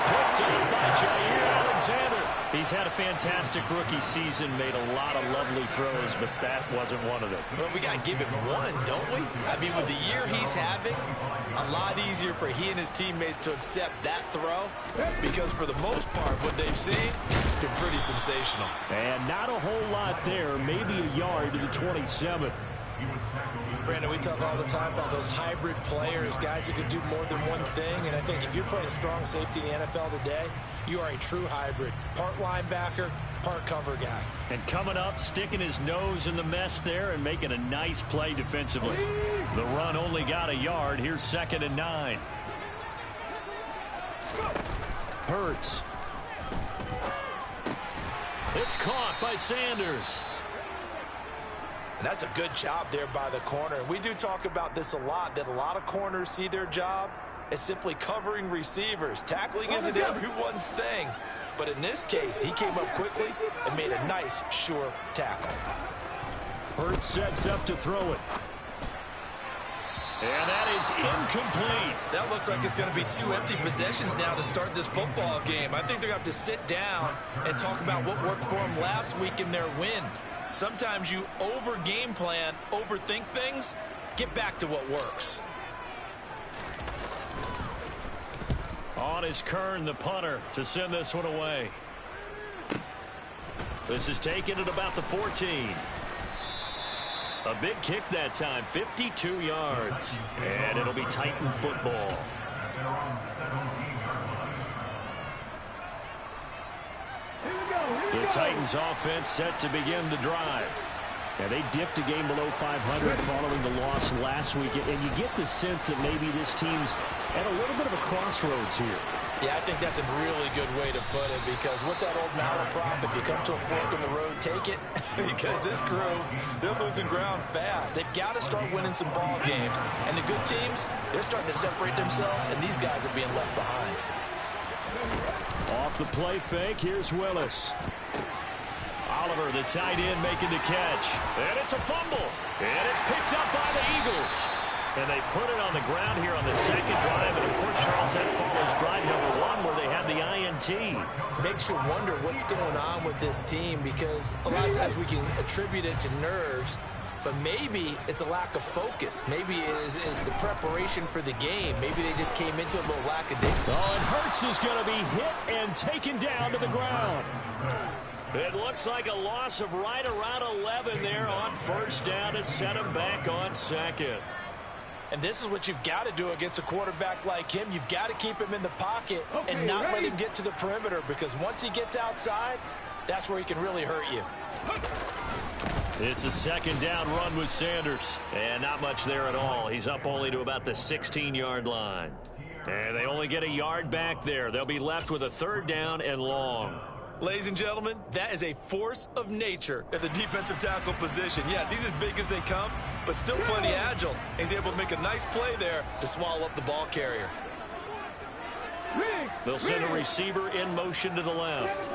S1: Picked up by Jair Alexander. He's had a fantastic rookie season, made a lot of lovely throws, but that wasn't one of them.
S4: Well, we got to give him one, don't we? I mean, with the year he's having, a lot easier for he and his teammates to accept that throw, because for the most part, what they've seen, it's been pretty sensational.
S1: And not a whole lot there, maybe a yard to the 27.
S2: Brandon, we talk all the time about those hybrid players, guys who can do more than one thing, and I think if you're playing strong safety in the NFL today, you are a true hybrid. Part linebacker, part cover guy.
S1: And coming up, sticking his nose in the mess there and making a nice play defensively. The run only got a yard. Here's second and 9. Hurts. It's caught by Sanders.
S2: And that's a good job there by the corner. And we do talk about this a lot, that a lot of corners see their job as simply covering receivers. Tackling isn't everyone's thing. But in this case, he came up quickly and made a nice, sure tackle.
S1: Hurts sets up to throw it. And that is incomplete.
S4: That looks like it's going to be 2 empty possessions now to start this football game. I think they're going to have to sit down and talk about what worked for them last week in their win. Sometimes you over-game plan, overthink things. Get back to what works.
S1: On is Kern, the punter, to send this one away. This is taken at about the 14. A big kick that time, 52 yards. And it'll be Titan football. The Titans offense set to begin the drive. And they dipped a game below 500 following the loss last week. And you get the sense that maybe this team's at a little bit of a crossroads here.
S2: Yeah, I think that's a really good way to put it, because what's that old malaprop? If you come to a fork in the road, take it. Because this crew, they're losing ground fast. They've got to start winning some ball games. And the good teams, they're starting to separate themselves, and these guys are being left behind.
S1: Off the play fake, here's Willis. Oliver, the tight end, making the catch. And it's a fumble. And it's picked up by the Eagles. And they put it on the ground here on the second drive. And, of course, Charles, that follows drive number 1 where they had the INT.
S2: Makes you wonder what's going on with this team, because a lot of times we can attribute it to nerves, but maybe it's a lack of focus. Maybe it is the preparation for the game. Maybe they just came into a little lackadaisical.
S1: Oh, and Hurts is going to be hit and taken down to the ground. It looks like a loss of right around 11 there on first down to set him back on second.
S2: And this is what you've got to do against a quarterback like him. You've got to keep him in the pocket and not let him get to the perimeter, because once he gets outside, that's where he can really hurt you.
S1: It's a second down run with Sanders. And not much there at all. He's up only to about the 16-yard line. And they only get a yard back there. They'll be left with a third down and long.
S4: Ladies and gentlemen, that is a force of nature at the defensive tackle position. Yes, he's as big as they come, but still plenty agile. He's able to make a nice play there to swallow up the ball carrier.
S1: They'll send a receiver in motion to the left.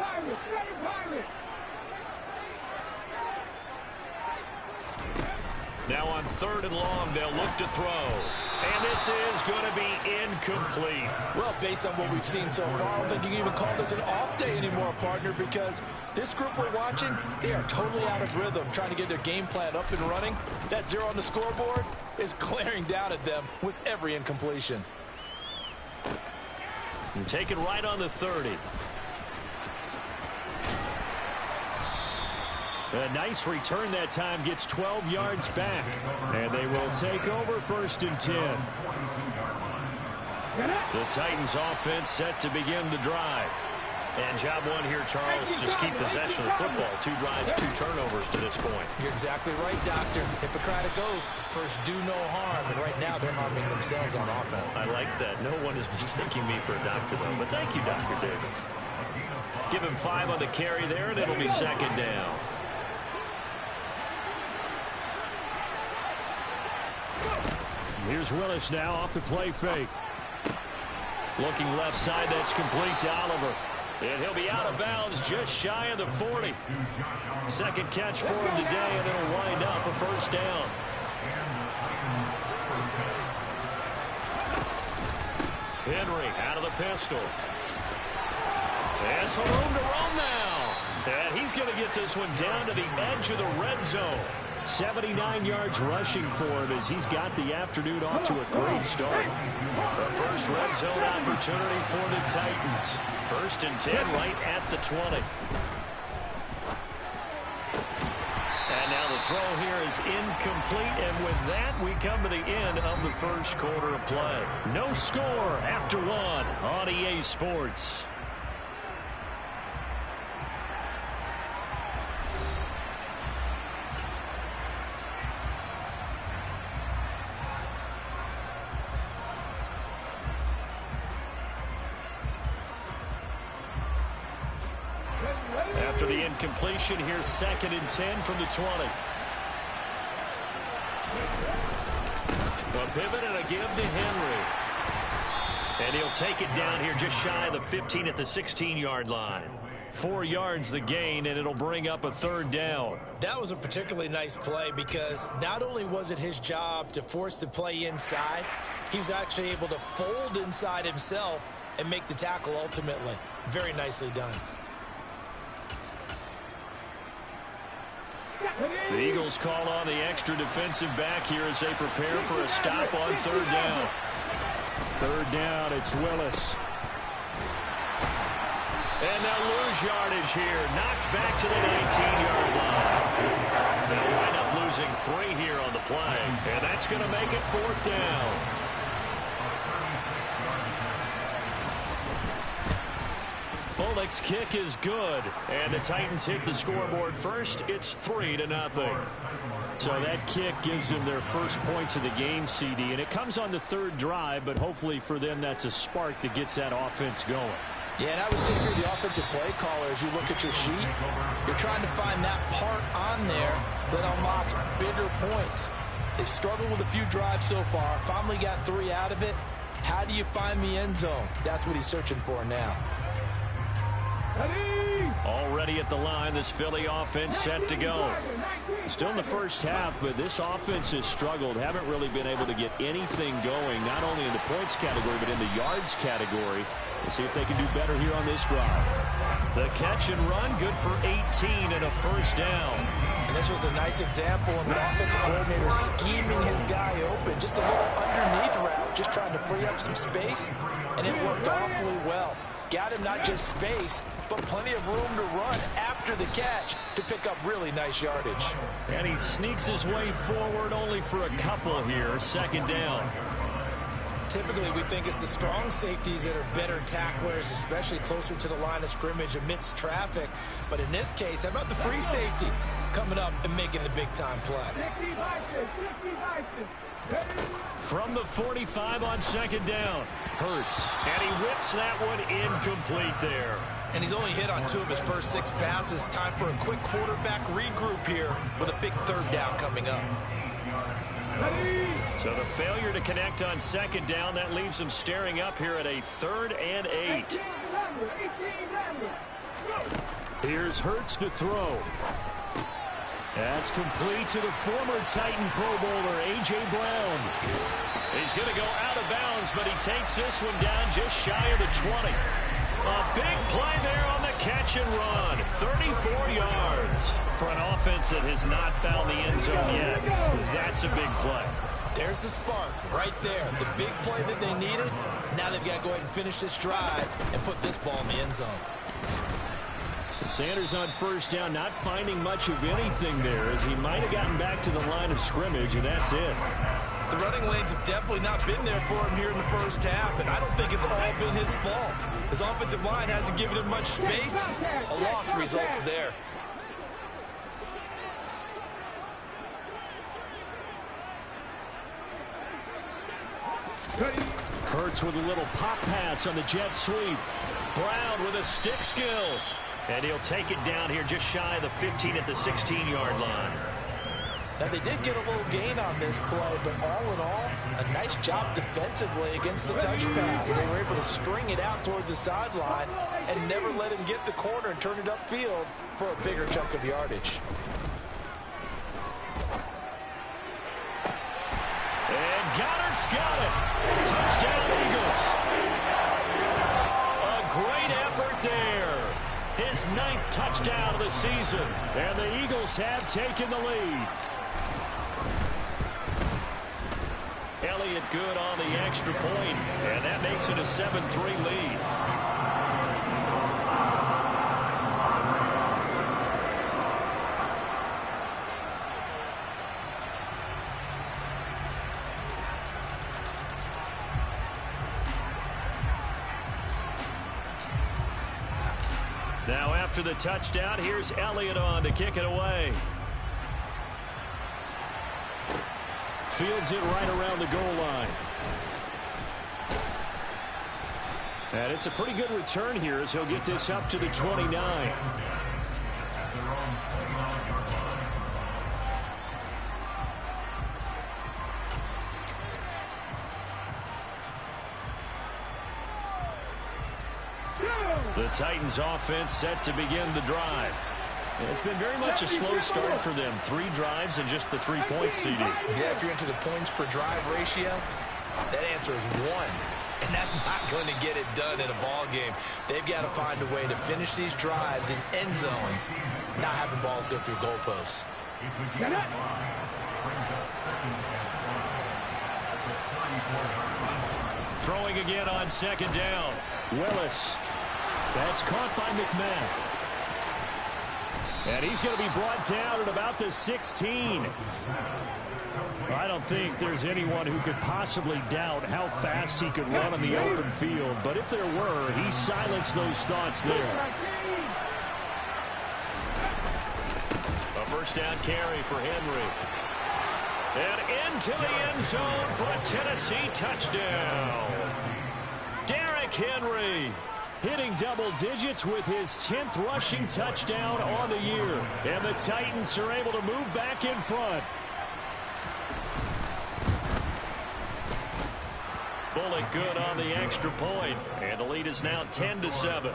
S1: Now on third and long, they'll look to throw. And this is going to be incomplete.
S2: Well, based on what we've seen so far, I don't think you can even call this an off day anymore, partner, because this group we're watching, they are totally out of rhythm, trying to get their game plan up and running. That 0 on the scoreboard is glaring down at them with every incompletion.
S1: And taken right on the 30. A nice return that time, gets 12 yards back. And they will take over first and 10. The Titans offense set to begin the drive. And job one here, Charles, just keep possession of the football. 2 drives, 2 turnovers to this point.
S2: You're exactly right, Doctor. Hippocratic oath. First, do no harm. And right now, they're harming themselves on offense.
S1: I like that. No one is mistaking me for a doctor, though. But thank you, Dr. Davis. Give him 5 on the carry there, and it'll be second down. Here's Willis now off the play fake. Looking left side, that's complete to Oliver. And he'll be out of bounds just shy of the 40. Second catch for him today, and it'll wind up a first down. Henry out of the pistol. And some room to run now. And he's going to get this one down to the edge of the red zone. 79 yards rushing for him as he's got the afternoon off to a great start. The first red zone opportunity for the Titans. First and 10 right at the 20. And now the throw here is incomplete, and with that we come to the end of the first quarter of play. No score after 1 on EA Sports. After the incompletion, here's second and 10 from the 20. pivot and a give to Henry. And he'll take it down here just shy of the 15 at the 16-yard line. 4 yards the gain, and it'll bring up a third down.
S2: That was a particularly nice play because not only was it his job to force the play inside, he was actually able to fold inside himself and make the tackle ultimately. Very nicely done.
S1: The Eagles call on the extra defensive back here as they prepare for a stop on third down. Third down, it's Willis. And they'll lose yardage here. Knocked back to the 19-yard line. They'll wind up losing 3 here on the play. And that's going to make it fourth down. Bullock's kick is good. And the Titans hit the scoreboard first. It's 3-0. So that kick gives them their first points of the game, CD. And it comes on the third drive, but hopefully for them that's a spark that gets that offense going.
S2: Yeah, and I would say if you're the offensive play caller, as you look at your sheet, you're trying to find that part on there that unlocks bigger points. They've struggled with a few drives so far, finally got 3 out of it. How do you find the end zone? That's what he's searching for now.
S1: Already at the line, this Philly offense set to go. Still in the first half, but this offense has struggled. Haven't really been able to get anything going, not only in the points category, but in the yards category. We'll see if they can do better here on this drive. The catch and run, good for 18 and a first down.
S2: And this was a nice example of an offensive coordinator scheming his guy open. Just a little underneath route, just trying to free up some space, and it worked awfully well. Got him not just space, but plenty of room to run after the catch to pick up really nice yardage.
S1: And he sneaks his way forward only for a couple here. Second down.
S2: Typically, we think it's the strong safeties that are better tacklers, especially closer to the line of scrimmage amidst traffic. But in this case, how about the free safety coming up and making the big-time play?
S1: From the 45 on second down. Hurts. And he whips that one incomplete there.
S2: And he's only hit on 2 of his first 6 passes. Time for a quick quarterback regroup here with a big third down coming up.
S1: So the failure to connect on second down, that leaves him staring up here at a 3rd and 8. Here's Hurts to throw. That's complete to the former Titan Pro Bowler, A.J. Brown. He's going to go out of bounds, but he takes this one down just shy of the 20. A big play there on the catch and run. 34 yards. For an offense that has not found the end zone yet, that's a big play.
S2: There's the spark right there. The big play that they needed. Now they've got to go ahead and finish this drive and put this ball in the end zone.
S1: Sanders on first down, not finding much of anything there, as he might have gotten back to the line of scrimmage, and that's it.
S2: The running lanes have definitely not been there for him here in the first half, and I don't think it's all been his fault. His offensive line hasn't given him much space. A loss results there.
S1: Hurts with a little pop pass on the jet sweep. Brown with his stick skills. And he'll take it down here just shy of the 15 at the 16-yard line.
S2: Now, they did get a little gain on this play, but all in all, a nice job defensively against the touch pass. They were able to string it out towards the sideline and never let him get the corner and turn it upfield for a bigger chunk of yardage.
S1: And Goddard's got it. Touchdown, Eagles. A great effort there. His 9th touchdown of the season. And the Eagles have taken the lead. Elliott good on the extra point, and that makes it a 7-3 lead. Now after the touchdown, here's Elliott on to kick it away. Fields it right around the goal line. And it's a pretty good return here as he'll get this up to the 29. The Titans offense set to begin the drive. It's been very much a slow start for them. 3 drives and just the 3 points, CD.
S2: Yeah, if you're into the points per drive ratio, that answer is 1. And that's not going to get it done in a ball game. They've got to find a way to finish these drives in end zones, not having balls go through goalposts.
S1: Throwing again on 2nd down. Willis. That's caught by McMahon. And he's going to be brought down at about the 16. I don't think there's anyone who could possibly doubt how fast he could run on the open field. But if there were, he silenced those thoughts there. A first down carry for Henry. And into the end zone for a Tennessee touchdown. Derrick Henry hitting double digits with his 10th rushing touchdown on the year. And the Titans are able to move back in front. Bullock good on the extra point. And the lead is now 10-7.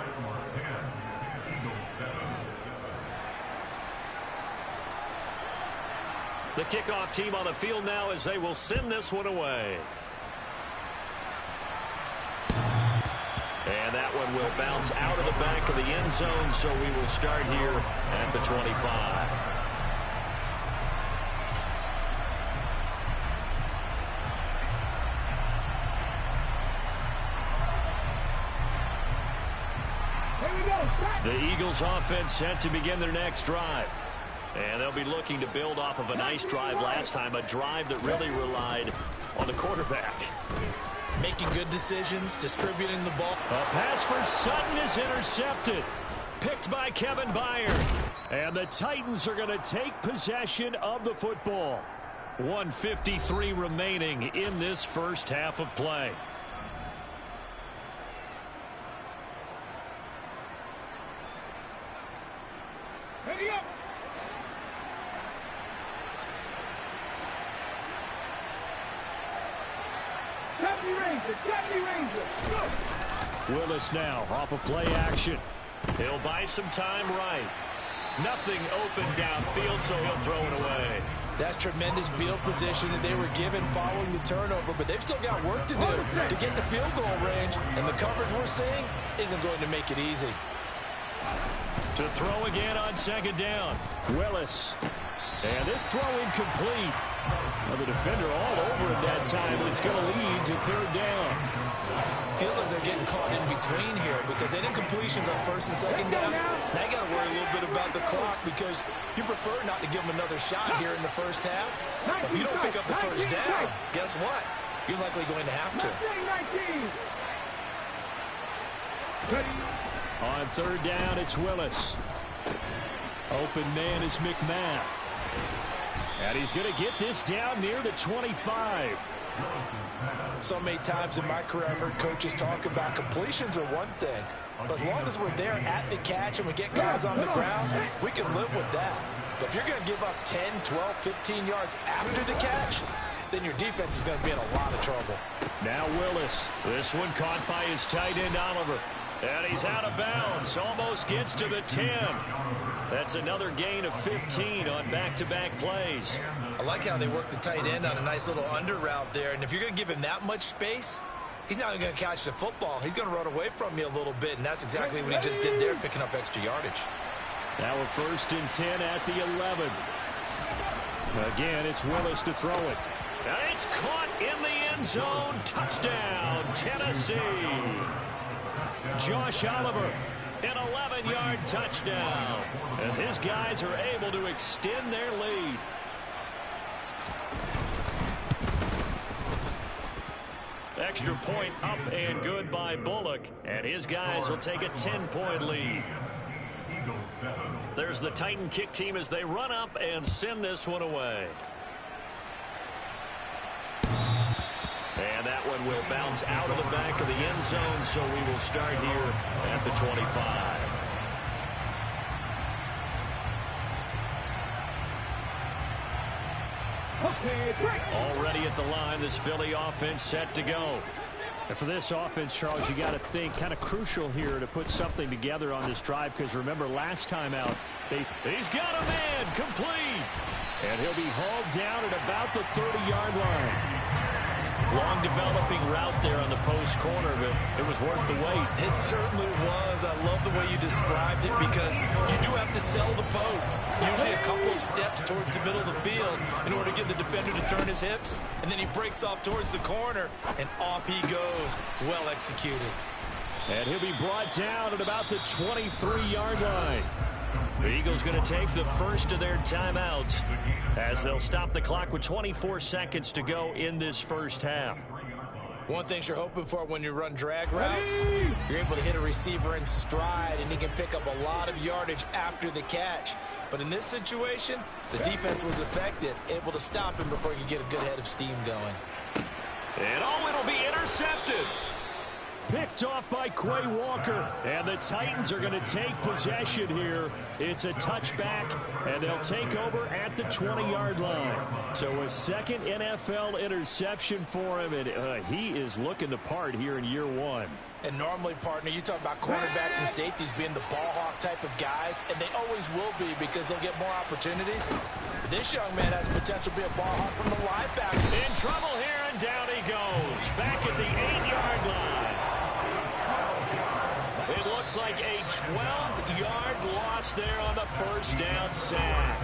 S1: The kickoff team on the field now as they will send this one away. And that one will bounce out of the back of the end zone, so we will start here at the 25. The Eagles offense set to begin their next drive. And they'll be looking to build off of a nice drive last time, a drive that really relied on the quarterback.
S2: Making good decisions, distributing the ball.
S1: A pass for Sutton is intercepted. Picked by Kevin Byard. And the Titans are going to take possession of the football. 1:53 remaining in this first half of play.
S3: Ready up.
S1: Willis now off of play action. He'll buy some time right. Nothing open downfield, so he'll throw it away.
S2: That's tremendous field position that they were given following the turnover, but they've still got work to do to get the field goal range, and the coverage we're seeing isn't going to make it easy.
S1: To throw again on 2nd down. Willis. And this throw incomplete. Well, the defender all over it that time, but it's going to lead to 3rd down.
S2: Feels like they're getting caught in between here because any completions on 1st and 2nd down, now you got to worry a little bit about the clock because you prefer not to give them another shot here in the first half. But if you don't pick up the first down, guess what? You're likely going to have to.
S1: On 3rd down, it's Willis. Open man is McMahon. And he's going to get this down near the 25.
S2: So many times in my career, I've heard coaches talk about completions are one thing. But as long as we're there at the catch and we get guys on the ground, we can live with that. But if you're going to give up 10, 12, 15 yards after the catch, then your defense is going to be in a lot of trouble.
S1: Now Willis. This one caught by his tight end, Oliver. And he's out of bounds. Almost gets to the 10. That's another gain of 15 on back-to-back plays.
S2: I like how they work the tight end on a nice little under route there. And if you're going to give him that much space, he's not going to catch the football. He's going to run away from you a little bit, and that's exactly what he just did there, picking up extra yardage.
S1: Now we're 1st and 10 at the 11. Again, it's Willis to throw it. And it's caught in the end zone. Touchdown, Tennessee. Josh Oliver, an 11-yard touchdown, as his guys are able to extend their lead. Extra point up and good by Bullock, and his guys will take a 10-point lead. There's the Titan kick team as they run up and send this one away. And that one will bounce out of the back of the end zone, so we will start here at the 25.
S3: Okay, break.
S1: Already at the line, this Philly offense set to go. And for this offense, Charles, you got to think kind of crucial here to put something together on this drive, because remember last time out, he's got a man complete. And he'll be hauled down at about the 30-yard line. Long developing route there on the post corner, but it was worth the wait.
S4: It certainly was. I love the way you described it, because you do have to sell the post. Usually a couple of steps towards the middle of the field in order to get the defender to turn his hips. And then he breaks off towards the corner, and off he goes. Well executed.
S1: And he'll be brought down at about the 23-yard line. The Eagles going to take the first of their timeouts as they'll stop the clock with 24 seconds to go in this first half.
S2: One thing you're hoping for when you run drag routes, you're able to hit a receiver in stride, and he can pick up a lot of yardage after the catch. But in this situation, the defense was effective, able to stop him before he could get a good head of steam going.
S1: And it'll be intercepted. Picked off by Quay Walker, and the Titans are going to take possession here. It's a touchback, and they'll take over at the 20-yard line. So a second NFL interception for him, and he is looking the part here in year one.
S2: And normally, partner, you talk about cornerbacks and safeties being the ball hawk type of guys, and they always will be because they'll get more opportunities. But this young man has potential to be a ball hawk from the linebacker.
S1: In trouble here, and down he goes. Back at the 8-yard line. It looks like a 12-yard loss there on the first down sack.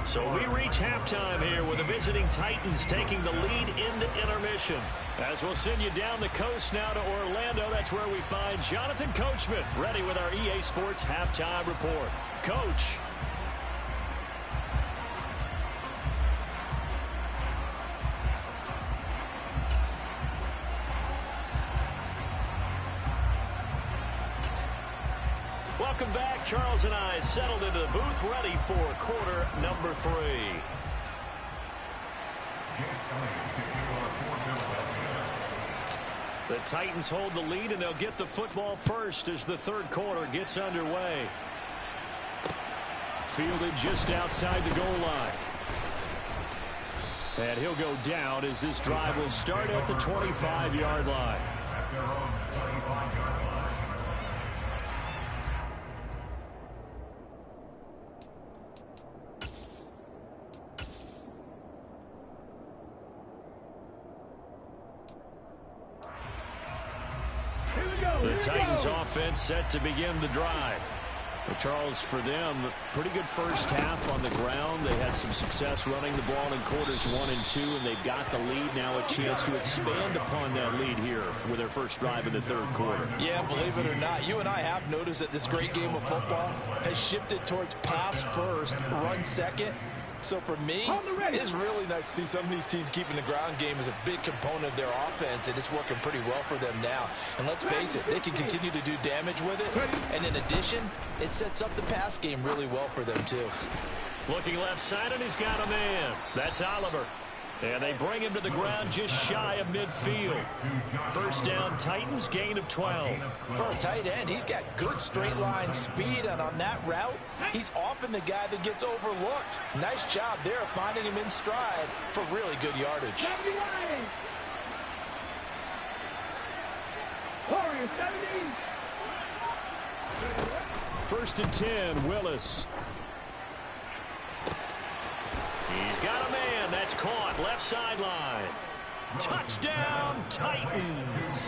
S1: So we reach halftime here with the visiting Titans taking the lead into intermission. As we'll send you down the coast now to Orlando, that's where we find Jonathan Coachman ready with our EA Sports halftime report. Coach. Welcome back. Charles and I settled into the booth, ready for quarter number 3. The Titans hold the lead, and they'll get the football first as the third quarter gets underway. Fielded just outside the goal line. And he'll go down as this drive will start at the 25-yard line. The Titans offense set to begin the drive. But Charles, for them, pretty good first half on the ground. They had some success running the ball in quarters 1 and 2, and they've got the lead now, a chance to expand upon that lead here with their first drive in the third quarter.
S2: Yeah, believe it or not, you and I have noticed that this great game of football has shifted towards pass first, run second. So for me, it's really nice to see some of these teams keeping the ground game as a big component of their offense, and it's working pretty well for them now. And let's face it, they can continue to do damage with it. And in addition, it sets up the pass game really well for them too.
S1: Looking left side, and he's got a man. That's Oliver. And they bring him to the ground just shy of midfield. First down, Titans, gain of 12.
S2: For a tight end, he's got good straight line speed, and on that route, he's often the guy that gets overlooked. Nice job there of finding him in stride for really good yardage.
S1: First and 10, Willis. He's got a man. That's caught. Left sideline. Touchdown, Titans.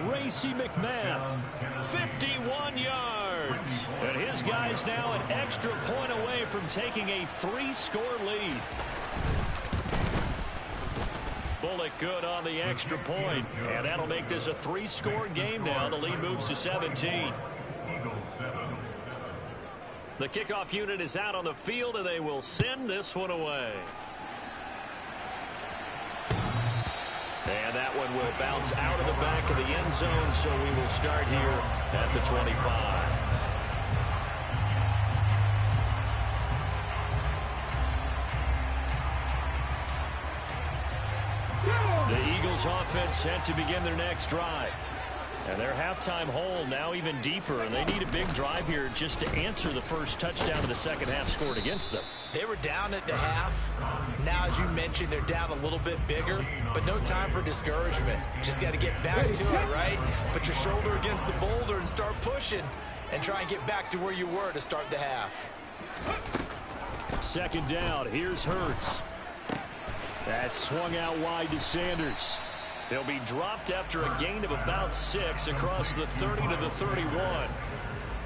S1: Racy McMath, 51 yards. And his guy's now an extra point away from taking a 3-score lead. Bullock good on the extra point. And that'll make this a 3-score game now. The lead moves to 17. The kickoff unit is out on the field, and they will send this one away. And that one will bounce out of the back of the end zone, so we will start here at the 25. The Eagles offense set to begin their next drive. And their halftime hole now even deeper, and they need a big drive here just to answer the first touchdown of the second half scored against them.
S2: They were down at the half. Now, as you mentioned, they're down a little bit bigger, but no time for discouragement. Just got to get back to it, right? Put your shoulder against the boulder and start pushing and try and get back to where you were to start the half.
S1: Second down. Here's Hurts. That's swung out wide to Sanders. He'll be dropped after a gain of about 6 across the 30 to the 31.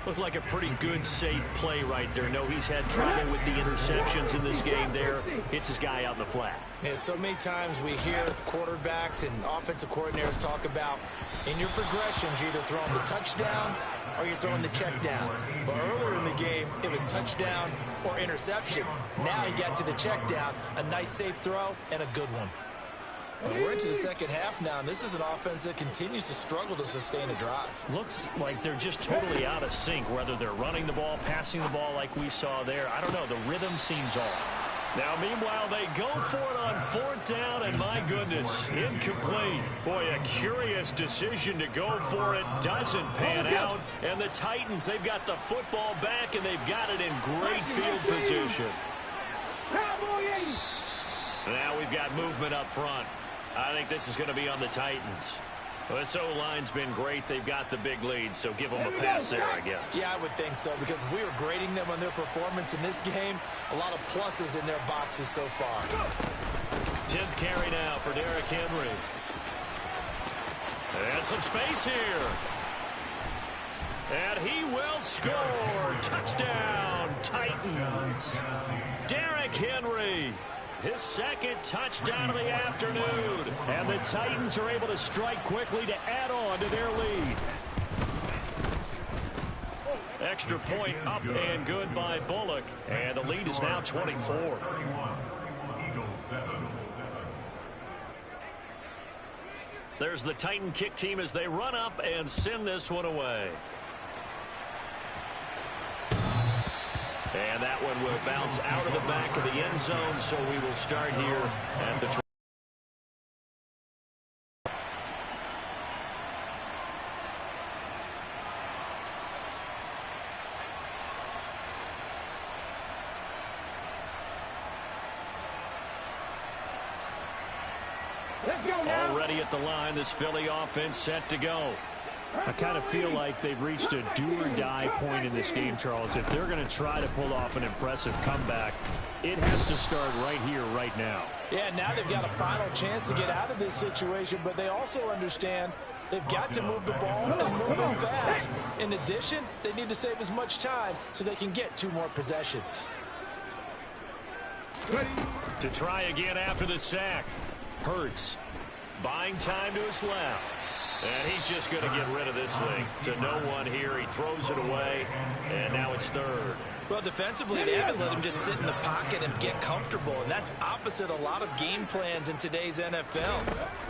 S1: Looked like a pretty good, safe play right there. No, he's had trouble with the interceptions in this game there. Hits his guy out in the flat.
S2: Yeah, so many times we hear quarterbacks and offensive coordinators talk about in your progressions, you're either throwing the touchdown or you're throwing the check down. But earlier in the game, it was touchdown or interception. Now he got to the check down, a nice safe throw, and a good one. And we're into the second half now, and this is an offense that continues to struggle to sustain a drive.
S1: Looks like they're just totally out of sync, whether they're running the ball, passing the ball like we saw there. I don't know. The rhythm seems off. Now, meanwhile, they go for it on 4th down, and my goodness, incomplete. Boy, a curious decision to go for it. Doesn't pan out. And the Titans, they've got the football back, and they've got it in great field position. Now we've got movement up front. I think this is going to be on the Titans. Well, this O-line's been great. They've got the big lead, so give them a pass there, I guess.
S2: Yeah, I would think so, because we were grading them on their performance in this game. A lot of pluses in their boxes so far.
S1: 10th carry now for Derrick Henry. And some space here. And he will score. Touchdown, Titans. Derrick Henry. His second touchdown of the afternoon. And the Titans are able to strike quickly to add on to their lead. Extra point up and good by Bullock. And the lead is now 24. There's the Titan kick team as they run up and send this one away. And that one will bounce out of the back of the end zone, so we will start here at the 20. Already at the line, this Philly offense set to go. I kind of feel like they've reached a do-or-die point in this game, Charles. If they're going to try to pull off an impressive comeback, it has to start right here, right now.
S2: Yeah, now they've got a final chance to get out of this situation, but they also understand they've got to move the ball and move it fast. In addition, they need to save as much time so they can get 2 more possessions.
S1: To try again after the sack. Hurts buying time to his left. And he's just going to get rid of this thing to no one here. He throws it away, and now it's 3rd.
S2: Well, defensively, they haven't let him just sit in the pocket and get comfortable, and that's opposite a lot of game plans in today's NFL.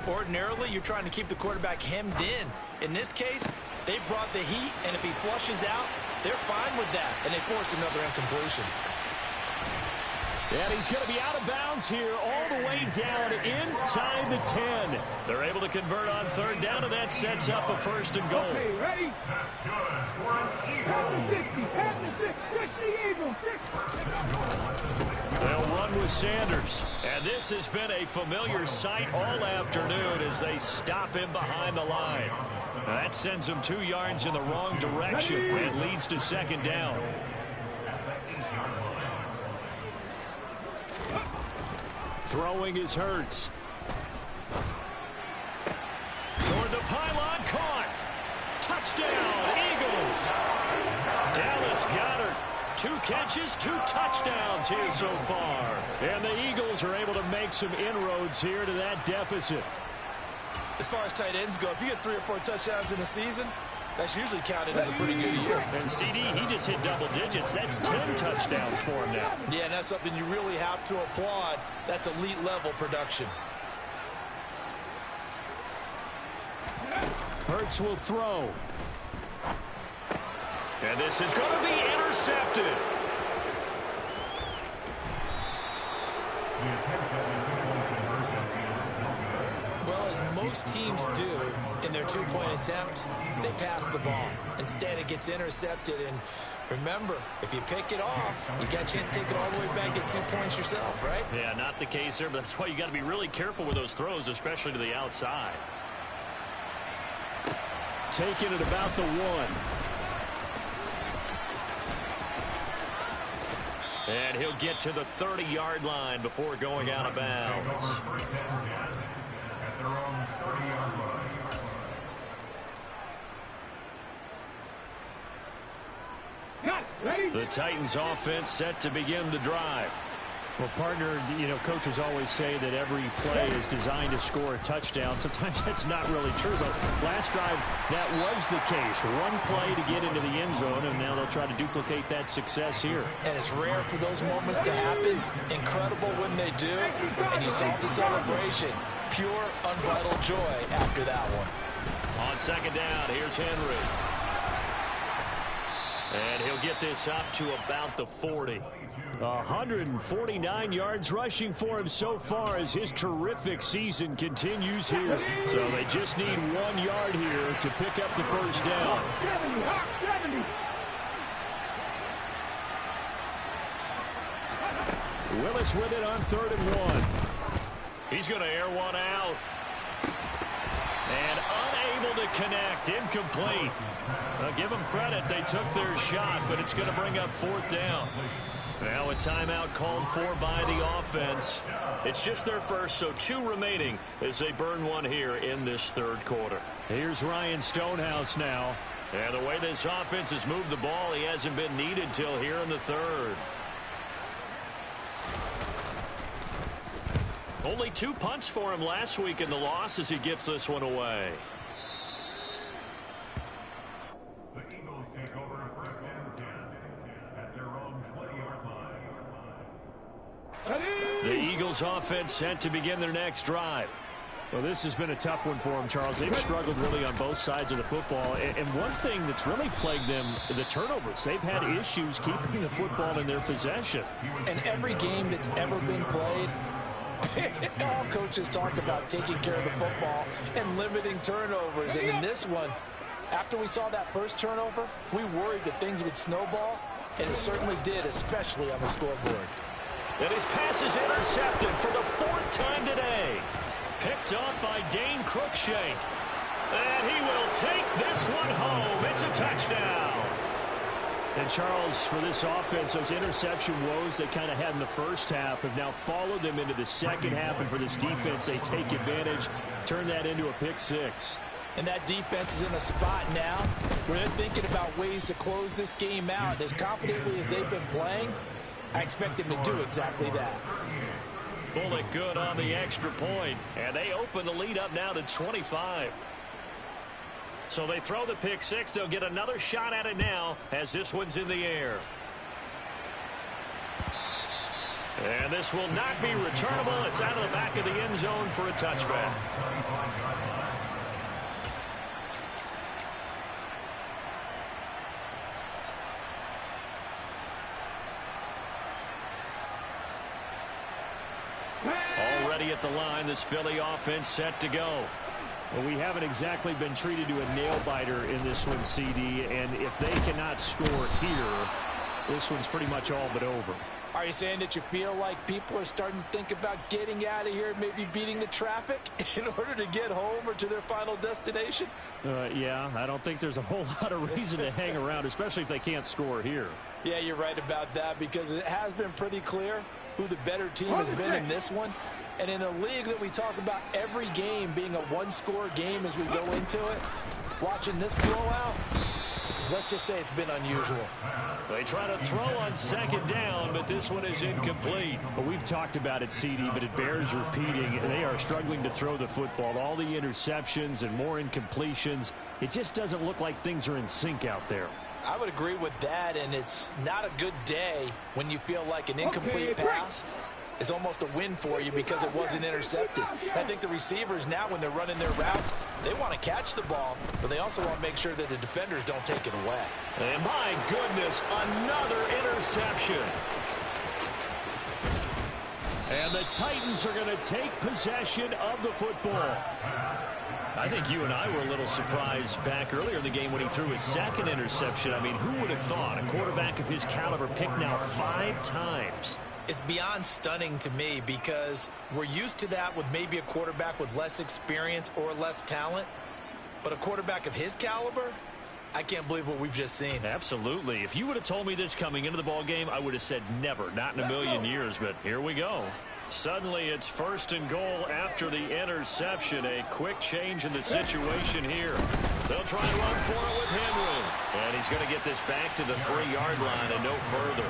S2: Ordinarily, you're trying to keep the quarterback hemmed in. In this case, they brought the heat, and if he flushes out, they're fine with that, and they force another incompletion.
S1: And he's going to be out of bounds here all the way down inside the 10. They're able to convert on 3rd down, and that sets up a 1st and goal.
S3: Okay, ready?
S1: They'll run with Sanders. And this has been a familiar sight all afternoon as they stop him behind the line. That sends him 2 yards in the wrong direction and leads to 2nd down. Throwing is Hurts. Toward the pylon, caught. Touchdown, Eagles. Dallas Goedert. 2 catches, 2 touchdowns here so far. And the Eagles are able to make some inroads here to that deficit.
S2: As far as tight ends go, if you get 3 or 4 touchdowns in a season, that's usually counted as a pretty good year.
S1: And CD, he just hit double digits. That's 10 touchdowns for him now.
S2: Yeah, and that's something you really have to applaud. That's elite level production.
S1: Hurts will throw. And this is going to be intercepted. Well, as most
S2: most teams do in their two-point attempt, they pass the ball. Instead, it gets intercepted. And remember, if you pick it off, you got a chance to take it all the way back, get 2 points yourself, right?
S1: Yeah, not the case there, but that's why you got to be really careful with those throws, especially to the outside. Taking it about the 1. And he'll get to the 30-yard line before going out of bounds. The Titans offense set to begin the drive. Well, partner, coaches always say that every play is designed to score a touchdown. Sometimes that's not really true, but last drive, that was the case. One play to get into the end zone, and now they'll try to duplicate that success here.
S2: And it's rare for those moments to happen. Incredible when they do. And you saw the celebration. Pure, unbridled joy after that one.
S1: On second down, here's Henry. And he'll get this up to about the 40. 149 yards rushing for him so far as his terrific season continues here. So they just need 1 yard here to pick up the first down.
S3: 70.
S1: Willis with it on 3rd and 1. He's going to air one out. And unable to connect. Incomplete. I'll give them credit. They took their shot, but it's going to bring up 4th down. Now a timeout called for by the offense. It's just their first, so 2 remaining as they burn one here in this 3rd quarter. Here's Ryan Stonehouse now. And the way this offense has moved the ball, he hasn't been needed till here in the 3rd. Only 2 punts for him last week in the loss as he gets this one away.
S5: The Eagles take over 1st and 10 at their own 20-yard line.
S1: The Eagles offense set to begin their next drive. Well, this has been a tough one for them, Charles. They've struggled really on both sides of the football. And one thing that's really plagued them, the turnovers. They've had issues keeping the football in their possession.
S2: And every game that's ever been played, all coaches talk about taking care of the football and limiting turnovers. And in this one, after we saw that first turnover, we worried that things would snowball, and it certainly did, especially on the scoreboard.
S1: And his pass is intercepted for the 4th time today. Picked up by Dane Cruikshank. And he will take this one home. It's a touchdown. And, Charles, for this offense, those interception woes they kind of had in the first half have now followed them into the second half. And for this defense, they take advantage, turn that into a pick 6.
S2: And that defense is in a spot now where they're thinking about ways to close this game out. As confidently as they've been playing, I expect them to do exactly that.
S1: Bullet good on the extra point. And they open the lead up now to 25. So they throw the pick 6. They'll get another shot at it now as this one's in the air. And this will not be returnable. It's out of the back of the end zone for a touchback. Already at the line, this Philly offense set to go. Well, we haven't exactly been treated to a nail-biter in this one, CD, and if they cannot score here, this one's pretty much all but over.
S2: Are you saying that you feel like people are starting to think about getting out of here, maybe beating the traffic in order to get home or to their final destination?
S1: Yeah, I don't think there's a whole lot of reason to hang around, especially if they can't score here.
S2: Yeah, you're right about that, because it has been pretty clear who the better team has been in this one. And in a league that we talk about every game being a one-score game as we go into it, watching this blowout, let's just say it's been unusual.
S1: They try to throw on second down, but this one is incomplete. Well, we've talked about it, CD, but it bears repeating. They are struggling to throw the football. All the interceptions and more incompletions. It just doesn't look like things are in sync out there.
S2: I would agree with that, and it's not a good day when you feel like an incomplete pass is almost a win for you because it wasn't intercepted. I think the receivers now, when they're running their routes, they want to catch the ball, but they also want to make sure that the defenders don't take it away.
S1: And my goodness, another interception. And the Titans are going to take possession of the football. I think you and I were a little surprised back earlier in the game when he threw his second interception. I mean, who would have thought a quarterback of his caliber picked now 5 times?
S2: It's beyond stunning to me because we're used to that with maybe a quarterback with less experience or less talent. But a quarterback of his caliber, I can't believe what we've just seen.
S1: Absolutely. If you would have told me this coming into the ball game, I would have said never, not in a million years. But here we go. Suddenly, it's 1st and goal after the interception. A quick change in the situation here. They'll try and run for it with Henry. And he's going to get this back to the 3-yard line and no further.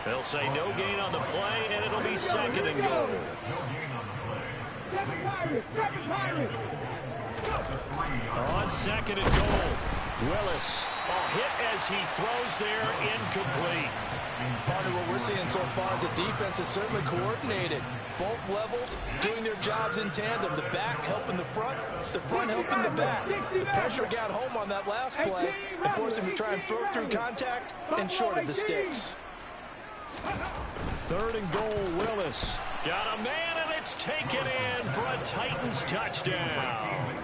S1: They'll say no gain on the play, and it'll be 2nd and goal. On 2nd and goal, Willis. Hit as he throws there, incomplete.
S2: Partner, what we're seeing so far is the defense is certainly coordinated. Both levels doing their jobs in tandem. The back helping the front helping the back. The pressure got home on that last play and forced him to try and throw through contact and short of the sticks.
S1: 3rd and goal, Willis. Got a man, and it's taken in for a Titans touchdown.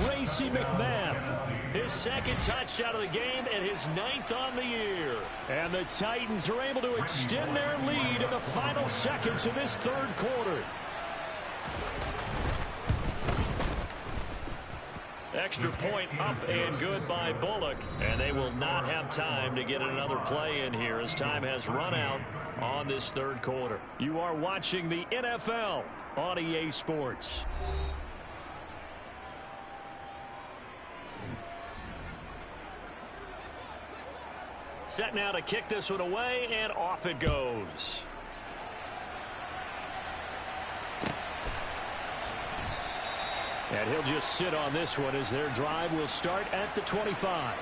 S1: Racy McMath, his 2nd touchdown of the game and his 9th on the year. And the Titans are able to extend their lead in the final seconds of this 3rd quarter. Extra point up and good by Bullock. And they will not have time to get another play in here as time has run out on this 3rd quarter. You are watching the NFL on EA Sports. Set now to kick this one away, and off it goes. And he'll just sit on this one as their drive will start at the 25.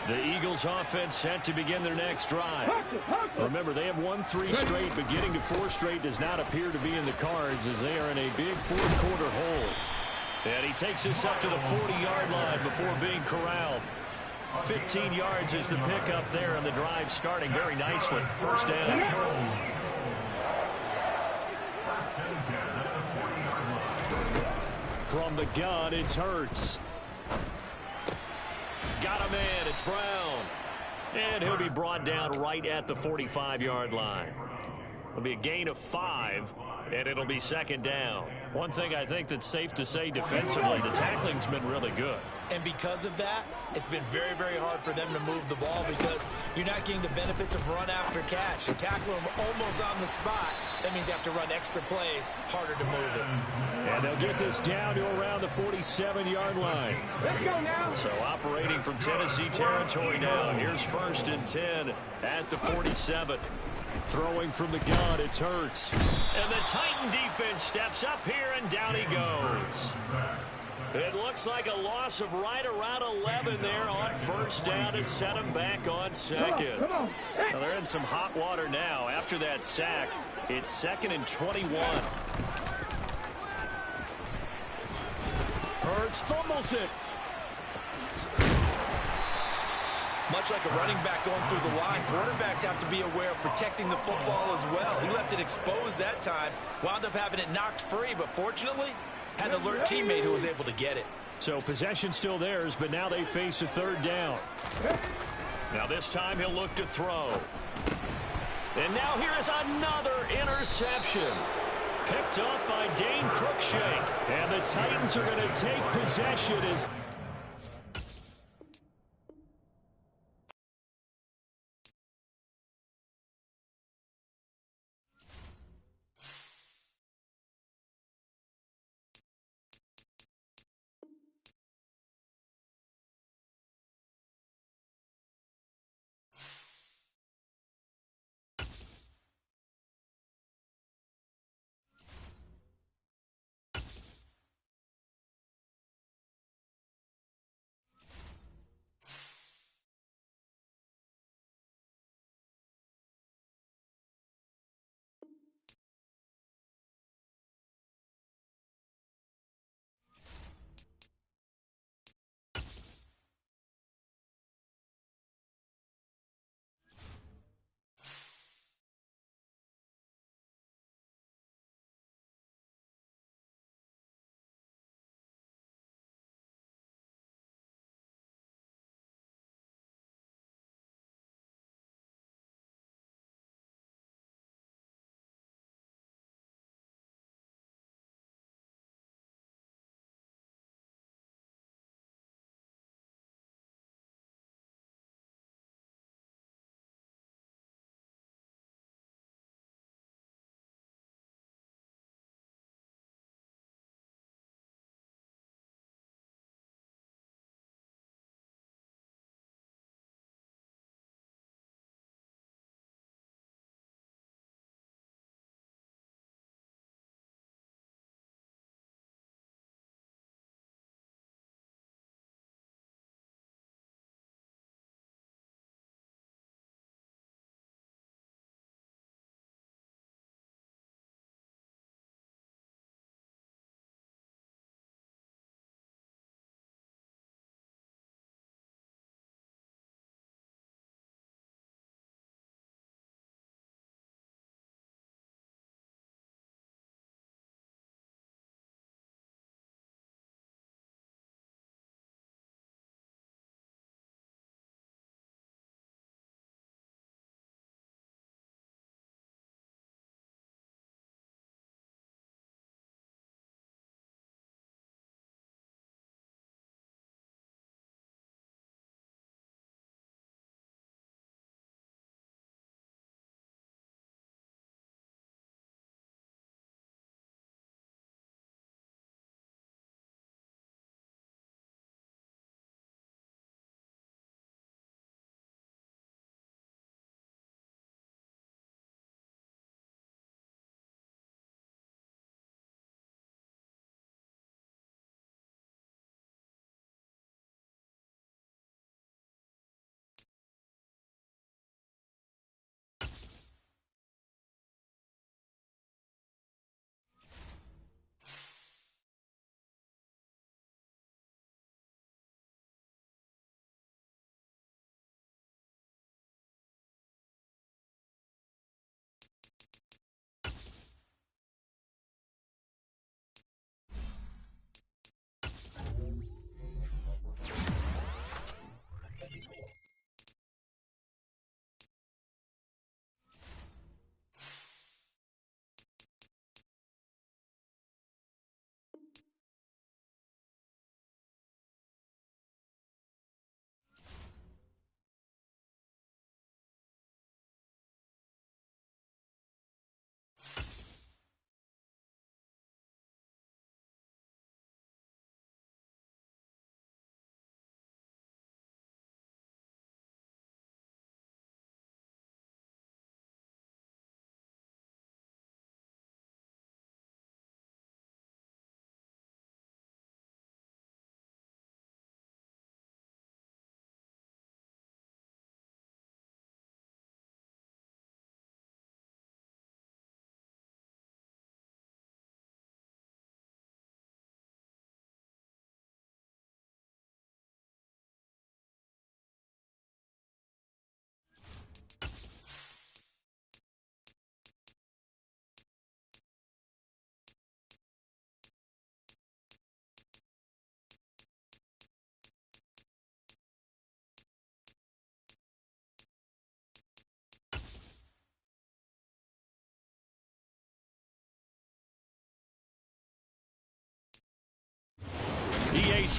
S1: The Eagles offense set to begin their next drive. Remember, they have won 3 straight, but getting to 4 straight does not appear to be in the cards as they are in a big 4th quarter hole. And he takes this up to the 40-yard line before being corralled. 15 yards is the pickup there, and the drive starting very nicely. 1st down. From the gun, it's Hurts. Got a man, it's Brown. And he'll be brought down right at the 45-yard line. It'll be a gain of 5, and it'll be 2nd down. One thing I think that's safe to say defensively, the tackling's been really good.
S2: And because of that, it's been very, very hard for them to move the ball because you're not getting the benefits of run after catch. You tackle them almost on the spot. That means you have to run extra plays, harder to move it.
S1: And they'll get this down to around the 47-yard line.
S3: Let's go now.
S1: So operating from Tennessee territory now. Here's 1st and 10 at the 47. Throwing from the gun, it's Hurts. And the Titan defense steps up here, and down he goes. It looks like a loss of right around 11 there on 1st down to set him back on 2nd. Well, they're in some hot water now. After that sack, it's 2nd and 21. Hurts fumbles it.
S2: Much like a running back going through the line, quarterbacks have to be aware of protecting the football as well. He left it exposed that time, wound up having it knocked free, but fortunately had an alert teammate who was able to get it.
S1: So possession still theirs, but now they face a 3rd down. Now this time he'll look to throw. And now here is another interception. Picked up by Dane Cruikshank. And the Titans are going to take possession as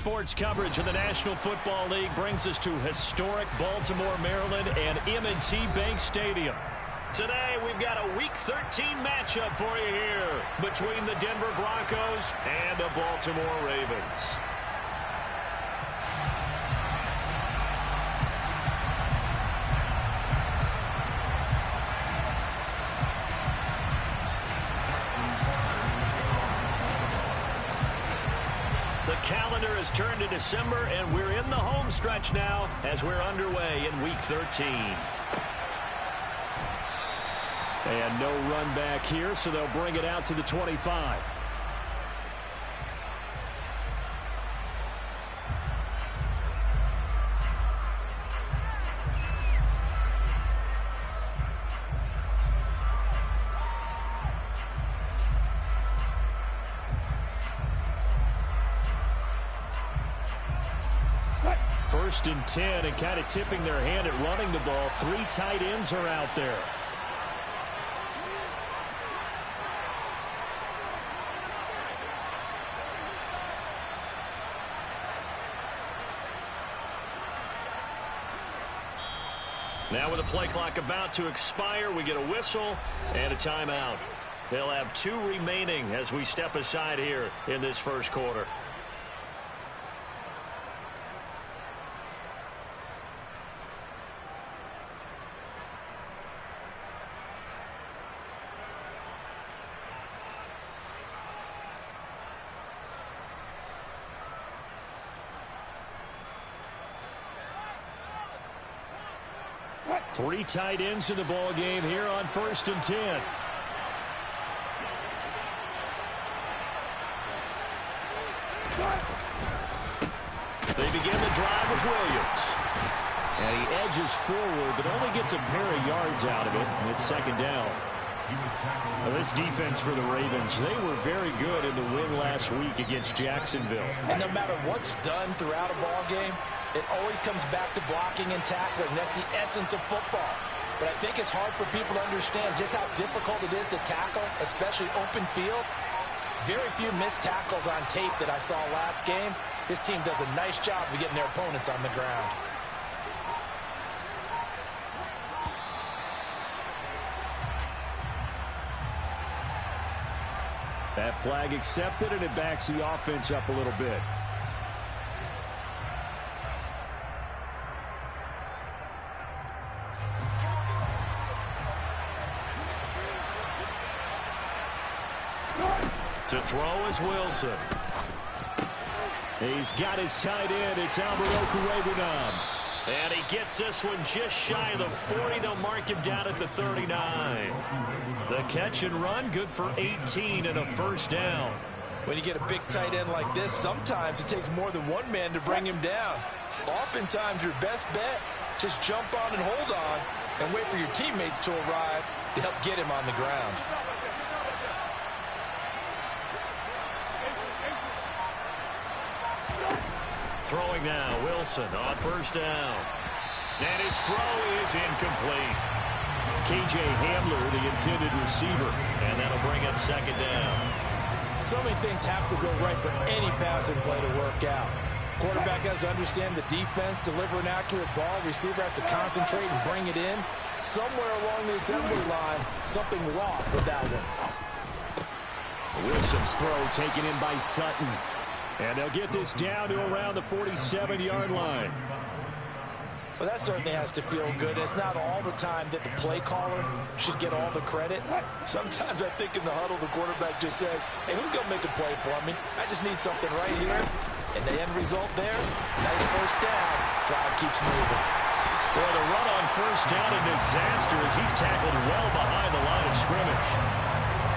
S1: sports coverage of the National Football League brings us to historic Baltimore, Maryland, and M&T Bank Stadium. Today, we've got a Week 13 matchup for you here between the Denver Broncos and the Baltimore Ravens. The calendar has turned to December, and we're in the home stretch now as we're underway in Week 13. And no run back here, so they'll bring it out to the 25. First and 10, and kind of tipping their hand at running the ball. 3 tight ends are out there. Now with the play clock about to expire, we get a whistle and a timeout. They'll have 2 remaining as we step aside here in this first quarter. Three tight ends in the ball game here on 1st and 10. They begin the drive with Williams. And he edges forward, but only gets a pair of yards out of it, and it's 2nd down. Now this defense for the Ravens, they were very good in the win last week against Jacksonville.
S2: And no matter what's done throughout a ball game, it always comes back to blocking and tackling. That's the essence of football. But I think it's hard for people to understand just how difficult it is to tackle, especially open field. Very few missed tackles on tape that I saw last game. This team does a nice job of getting their opponents on the ground.
S1: That flag accepted, and it backs the offense up a little bit. To throw is Wilson. He's got his tight end. It's Alberto Cueguinam. And he gets this one just shy of the 40. They'll mark him down at the 39. The catch and run, good for 18 and a 1st down.
S2: When you get a big tight end like this, sometimes it takes more than one man to bring him down. Oftentimes, your best bet, just jump on and hold on and wait for your teammates to arrive to help get him on the ground.
S1: Throwing now, Wilson on 1st down. And his throw is incomplete. K.J. Hamler, the intended receiver, and that'll bring up 2nd down.
S2: So many things have to go right for any passing play to work out. Quarterback has to understand the defense, deliver an accurate ball. Receiver has to concentrate and bring it in. Somewhere along the assembly line, something's off with that one.
S1: Wilson's throw taken in by Sutton. And they'll get this down to around the 47-yard line.
S2: Well, that certainly has to feel good. It's not all the time that the play caller should get all the credit. Sometimes I think in the huddle, the quarterback just says, hey, who's going to make a play for me? I just need something right here. And the end result there, nice 1st down. Drive keeps moving.
S1: Well, the run on 1st down, a disaster as he's tackled well behind the line of scrimmage.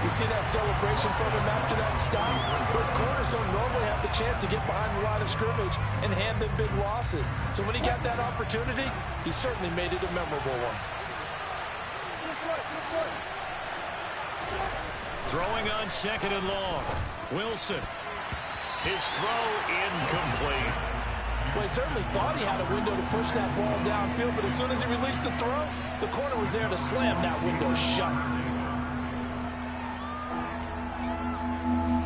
S2: You see that celebration from him after that stop? Those corners don't normally have the chance to get behind the line of scrimmage and hand them big losses. So when he got that opportunity, he certainly made it a memorable one.
S1: Throwing on 2nd and long. Wilson. His throw incomplete.
S2: Well, he certainly thought he had a window to push that ball downfield, but as soon as he released the throw, the corner was there to slam that window shut.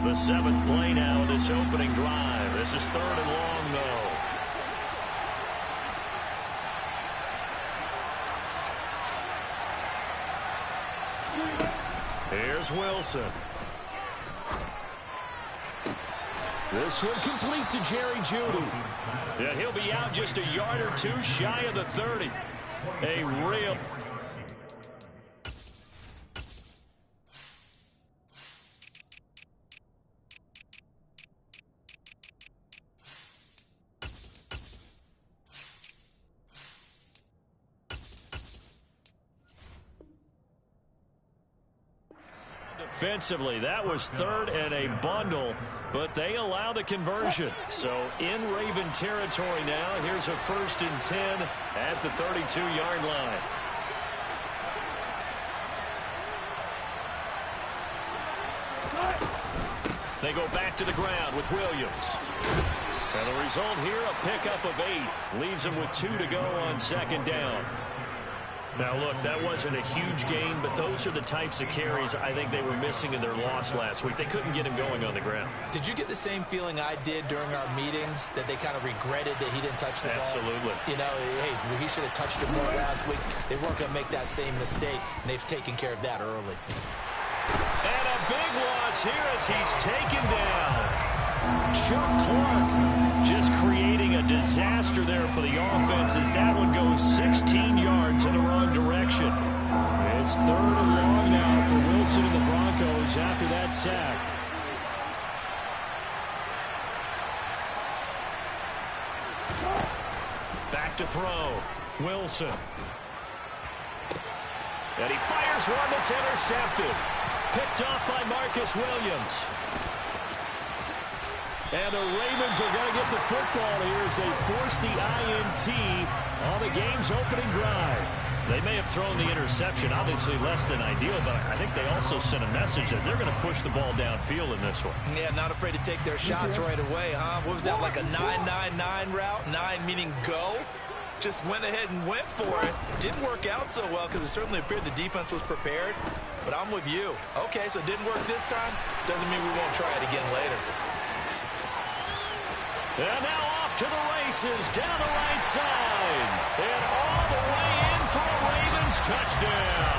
S1: The 7th play now of this opening drive. This is 3rd and long is Wilson. This one complete to Jerry Jeudy. And he'll be out just a yard or two shy of the 30. A real... Defensively, that was third and a bundle, but they allow the conversion. So in Raven territory now, here's a 1st and 10 at the 32-yard line. They go back to the ground with Williams. And the result here, a pickup of 8. Leaves them with 2 to go on 2nd down. Now, look, that wasn't a huge gain, but those are the types of carries I think they were missing in their loss last week. They couldn't get him going on the ground.
S2: Did you get the same feeling I did during our meetings, that they kind of regretted that he didn't touch the ball?
S1: Absolutely.
S2: You know, hey, he should have touched it more last week. They weren't going to make that same mistake, and they've taken care of that early.
S1: And a big loss here as he's taken down. Chuck Clark just creating a disaster there for the offense as that one goes 16 yards in the wrong direction. It's 3rd and long now for Wilson and the Broncos after that sack. Back to throw. Wilson. And he fires one that's intercepted. Picked off by Marcus Williams. And the Ravens are going to get the football here as they force the INT on the game's opening drive. They may have thrown the interception, obviously less than ideal, but I think they also sent a message that they're going to push the ball downfield in this one.
S2: Yeah, not afraid to take their shots right away, huh? What was that, like a 9-9-9 route? 9 meaning go? Just went ahead and went for it. Didn't work out so well because it certainly appeared the defense was prepared. But I'm with you. Okay, so it didn't work this time. Doesn't mean we won't try it again later.
S1: And now off to the races, down the right side. And all the way in for a Ravens touchdown.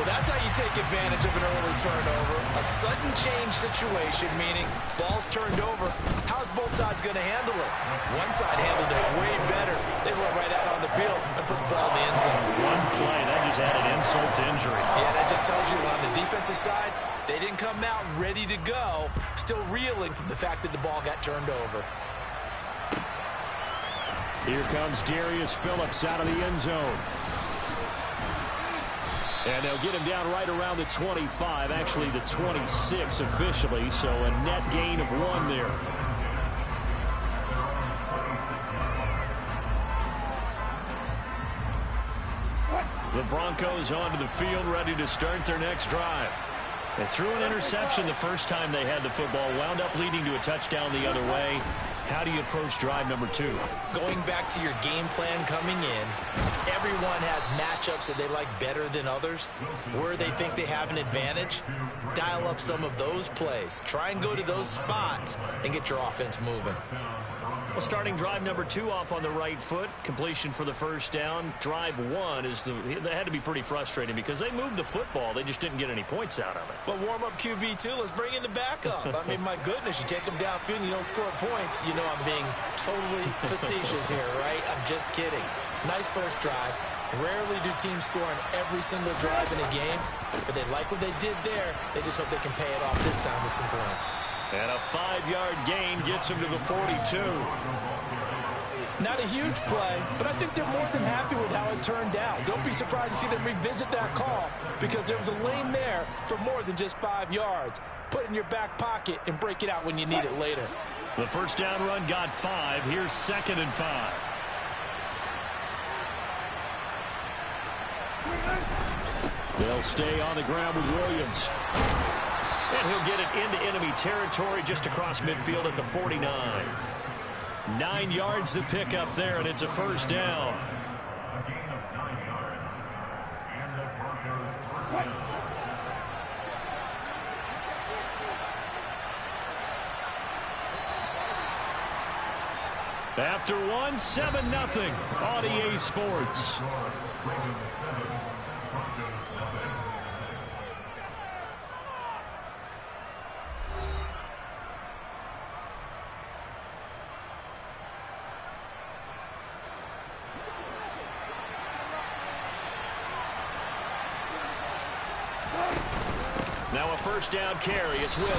S2: Well, that's how you take advantage of an early turnover. A sudden change situation, meaning ball's turned over. How's both sides going to handle it? One side handled it way better. They run right out on the field and put the ball in the end zone.
S1: One play, that just added insult to injury.
S2: Yeah, that just tells you on the defensive side, they didn't come out ready to go, still reeling from the fact that the ball got turned over.
S1: Here comes Darius Phillips out of the end zone. And they'll get him down right around the 25, actually the 26 officially, so a net gain of 1 there. The Broncos onto the field, ready to start their next drive. They threw an interception the first time they had the football, wound up leading to a touchdown the other way. How do you approach drive number 2?
S2: Going back to your game plan coming in, everyone has matchups that they like better than others. Where they think they have an advantage, dial up some of those plays. Try and go to those spots and get your offense moving.
S1: Well, starting drive number 2 off on the right foot. Completion for the first down. Drive 1 is that had to be pretty frustrating because they moved the football. They just didn't get any points out of it.
S2: But warm up QB2, let's bring in the backup. I mean, my goodness, you take them downfield and you don't score points. You know I'm being totally facetious here, right? I'm just kidding. Nice first drive. Rarely do teams score on every single drive in a game, but they like what they did there. They just hope they can pay it off this time with some points.
S1: And a 5-yard gain gets him to the 42.
S6: Not a huge play, but I think they're more than happy with how it turned out. Don't be surprised to see them revisit that call because there was a lane there for more than just 5 yards. Put it in your back pocket and break it out when you need it later.
S1: The first down run got 5. Here's 2nd and 5. They'll stay on the ground with Williams. And he'll get it into enemy territory just across midfield at the 49. 9 yards to pick up there, and it's a first down.
S5: A gain of 9 yards. And the Broncos first down.
S1: After 1, 7-0 on EA Sports.
S5: Ravens 7,
S1: Now a first down carry. It's Williams.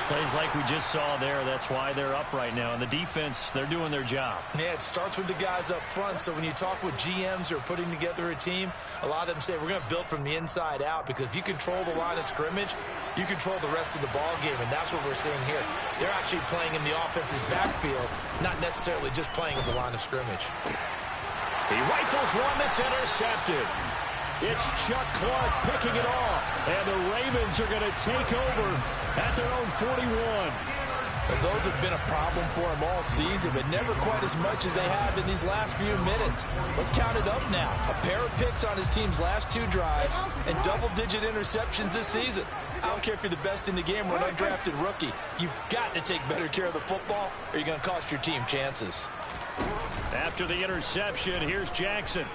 S1: Plays like we just saw there. That's why they're up right now. And the defense, they're doing their job.
S2: Yeah, it starts with the guys up front. So when you talk with GMs who are putting together a team, a lot of them say we're going to build from the inside out, because if you control the line of scrimmage, you control the rest of the ball game, and that's what we're seeing here. They're actually playing in the offense's backfield, not necessarily just playing at the line of scrimmage.
S1: He rifles one that's intercepted. It's Chuck Clark picking it off, and the Ravens are going to take over at their own 41.
S6: Well, those have been a problem for them all season, but never quite as much as they have in these last few minutes. Let's count it up now. A pair of picks on his team's last 2 drives and double-digit interceptions this season. I don't care if you're the best in the game or an undrafted rookie. You've got to take better care of the football, or you're going to cost your team chances.
S1: After the interception, here's Jackson.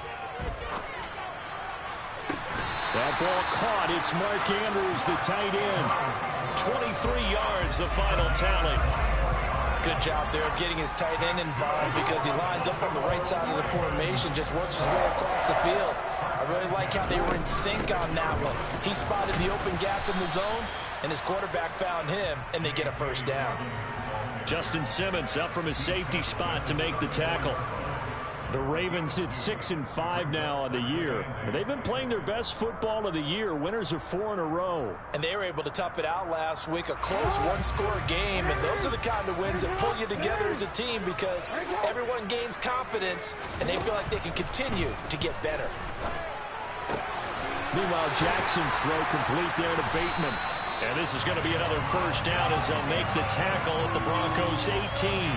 S1: That ball caught. It's Mark Andrews, the tight end. 23 yards, the final tally.
S6: Good job there of getting his tight end involved, because he lines up on the right side of the formation, just works his way across the field. I really like how they were in sync on that one. He spotted the open gap in the zone, and his quarterback found him, and they get a first down.
S1: Justin Simmons up from his safety spot to make the tackle. The Ravens hit 6-5 now on the year. They've been playing their best football of the year. Winners of 4 in a row.
S6: And they were able to tough it out last week, a close one-score game. And those are the kind of wins that pull you together as a team, because everyone gains confidence, and they feel like they can continue to get better.
S1: Meanwhile, Jackson's throw complete there to Bateman. And this is going to be another first down as they'll make the tackle at the Broncos' 18.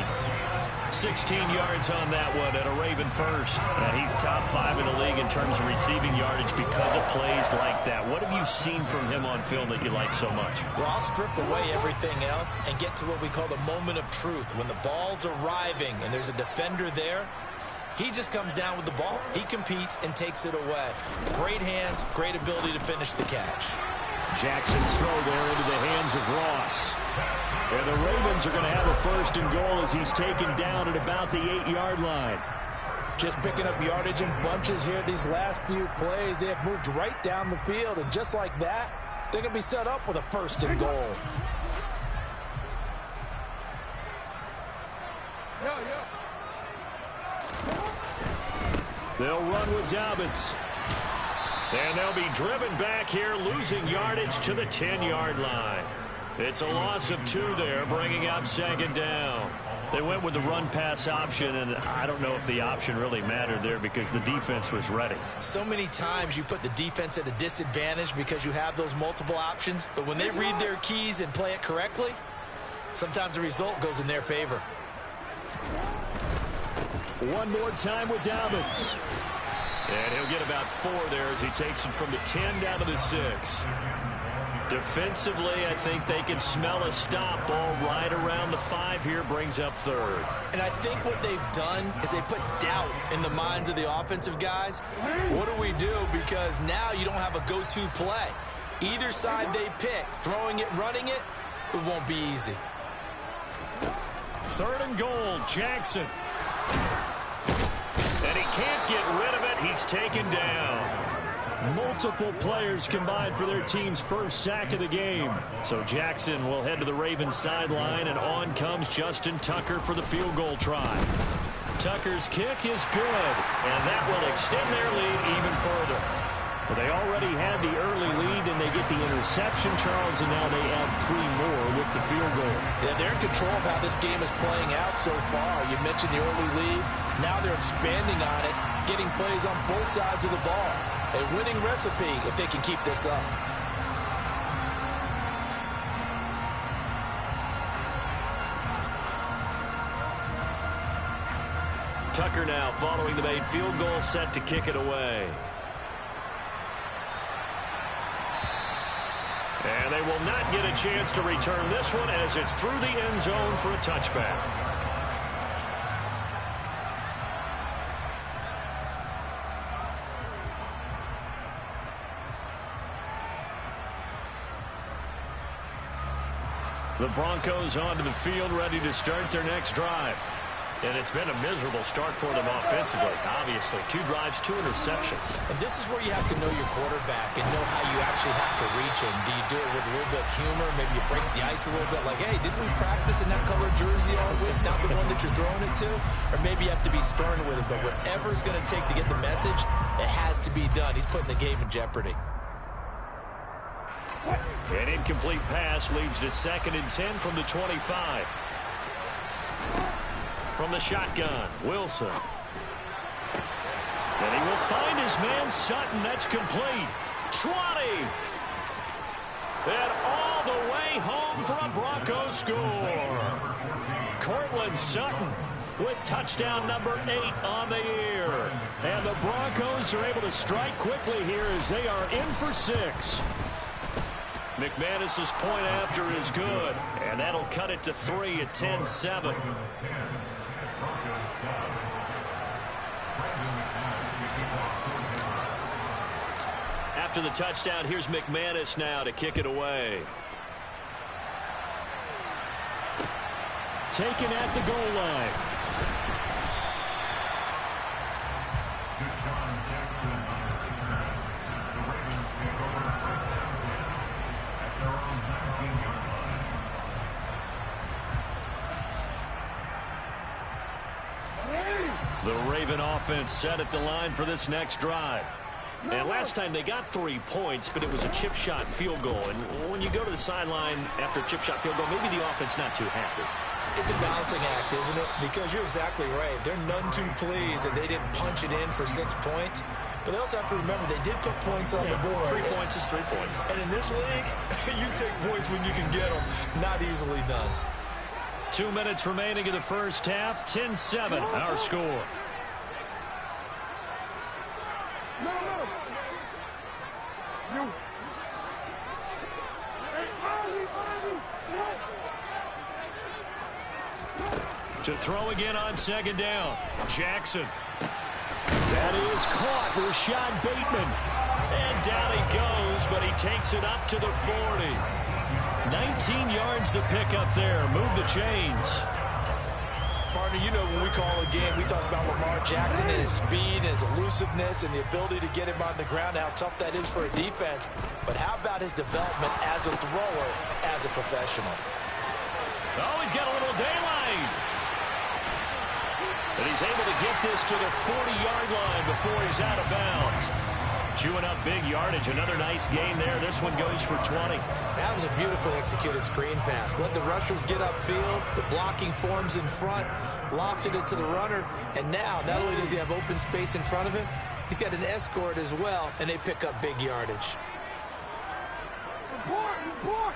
S1: 16 yards on that one at a Raven first. And he's top 5 in the league in terms of receiving yardage because of plays like that. What have you seen from him on film that you like so much?
S2: Well, I'll strip away everything else and get to what we call the moment of truth. When the ball's arriving and there's a defender there, he just comes down with the ball. He competes and takes it away. Great hands, great ability to finish the catch.
S1: Jackson's throw there into the hands of Ross. And the Ravens are going to have a first and goal as he's taken down at about the 8-yard line.
S6: Just picking up yardage in bunches here these last few plays. They have moved right down the field, and just like that, they're going to be set up with a first and goal.
S1: They'll run with Dobbins. And they'll be driven back here, losing yardage to the 10-yard line. It's a loss of 2 there, bringing up second down. They went with the run-pass option, and I don't know if the option really mattered there because the defense was ready.
S2: So many times you put the defense at a disadvantage because you have those multiple options, but when they read their keys and play it correctly, sometimes the result goes in their favor.
S1: One more time with Dobbins. And he'll get about 4 there as he takes it from the 10 down to the 6. Defensively, I think they can smell a stop. Ball right around the 5 here, brings up 3rd.
S2: And I think what they've done is they put doubt in the minds of the offensive guys. What do we do? Because now you don't have a go-to play. Either side they pick, throwing it, running it, it won't be easy.
S1: 3rd and goal, Jackson. And he can't get rid of it. He's taken down. Multiple players combined for their team's first sack of the game. So Jackson will head to the Ravens sideline, and on comes Justin Tucker for the field goal try. Tucker's kick is good, and that will extend their lead even further. Well, they already had the early lead, and they get the interception, Charles, and now they add 3 more with the field goal.
S6: Yeah, they're in control of how this game is playing out so far. You mentioned the early lead. Now they're expanding on it, getting plays on both sides of the ball. A winning recipe if they can keep this up.
S1: Tucker now following the made field goal, set to kick it away. And they will not get a chance to return this one as it's through the end zone for a touchback. The Broncos onto the field, ready to start their next drive. And it's been a miserable start for them offensively, obviously. 2 drives, 2 interceptions.
S2: And this is where you have to know your quarterback and know how you actually have to reach him. Do you do it with a little bit of humor? Maybe you break the ice a little bit like, hey, didn't we practice in that color jersey all week, not the one that you're throwing it to? Or maybe you have to be stern with him. But whatever it's going to take to get the message, it has to be done. He's putting the game in jeopardy.
S1: An incomplete pass leads to 2nd and 10 from the 25. From the shotgun, Wilson. And he will find his man, Sutton. That's complete. 20. And all the way home for a Broncos score. Cortland Sutton with touchdown number 8 on the year. And the Broncos are able to strike quickly here as they are in for 6. McManus's point after is good. And that'll cut it to 3 at 10-7. After the touchdown, here's McManus now to kick it away. Taken at the goal line. The Raven offense set at the line for this next drive. And last time they got 3 points, but it was a chip shot field goal. And when you go to the sideline after a chip shot field goal, maybe the offense not too happy.
S2: It's a balancing act, isn't it? Because you're exactly right. They're none too pleased that they didn't punch it in for 6 points. But they also have to remember they did put points on the board.
S1: 3 points is 3 points.
S2: And in this league, you take points when you can get them. Not easily done.
S1: 2 minutes remaining in the first half. 10-7 our score. To throw again on 2nd down. Jackson. That is caught. Rashad Bateman. And down he goes, but he takes it up to the 40. 19 yards to pick up there. Move the chains.
S2: Partner, you know when we call a game, we talk about Lamar Jackson and his speed and his elusiveness and the ability to get him on the ground, how tough that is for a defense. But how about his development as a thrower, as a professional?
S1: Oh, he's got a little daylight. But he's able to get this to the 40-yard line before he's out of bounds. Chewing up big yardage. Another nice gain there. This one goes for 20.
S2: That was a beautifully executed screen pass. Let the rushers get upfield. The blocking forms in front. Lofted it to the runner. And now, not only does he have open space in front of him, he's got an escort as well, and they pick up big yardage.
S3: Report!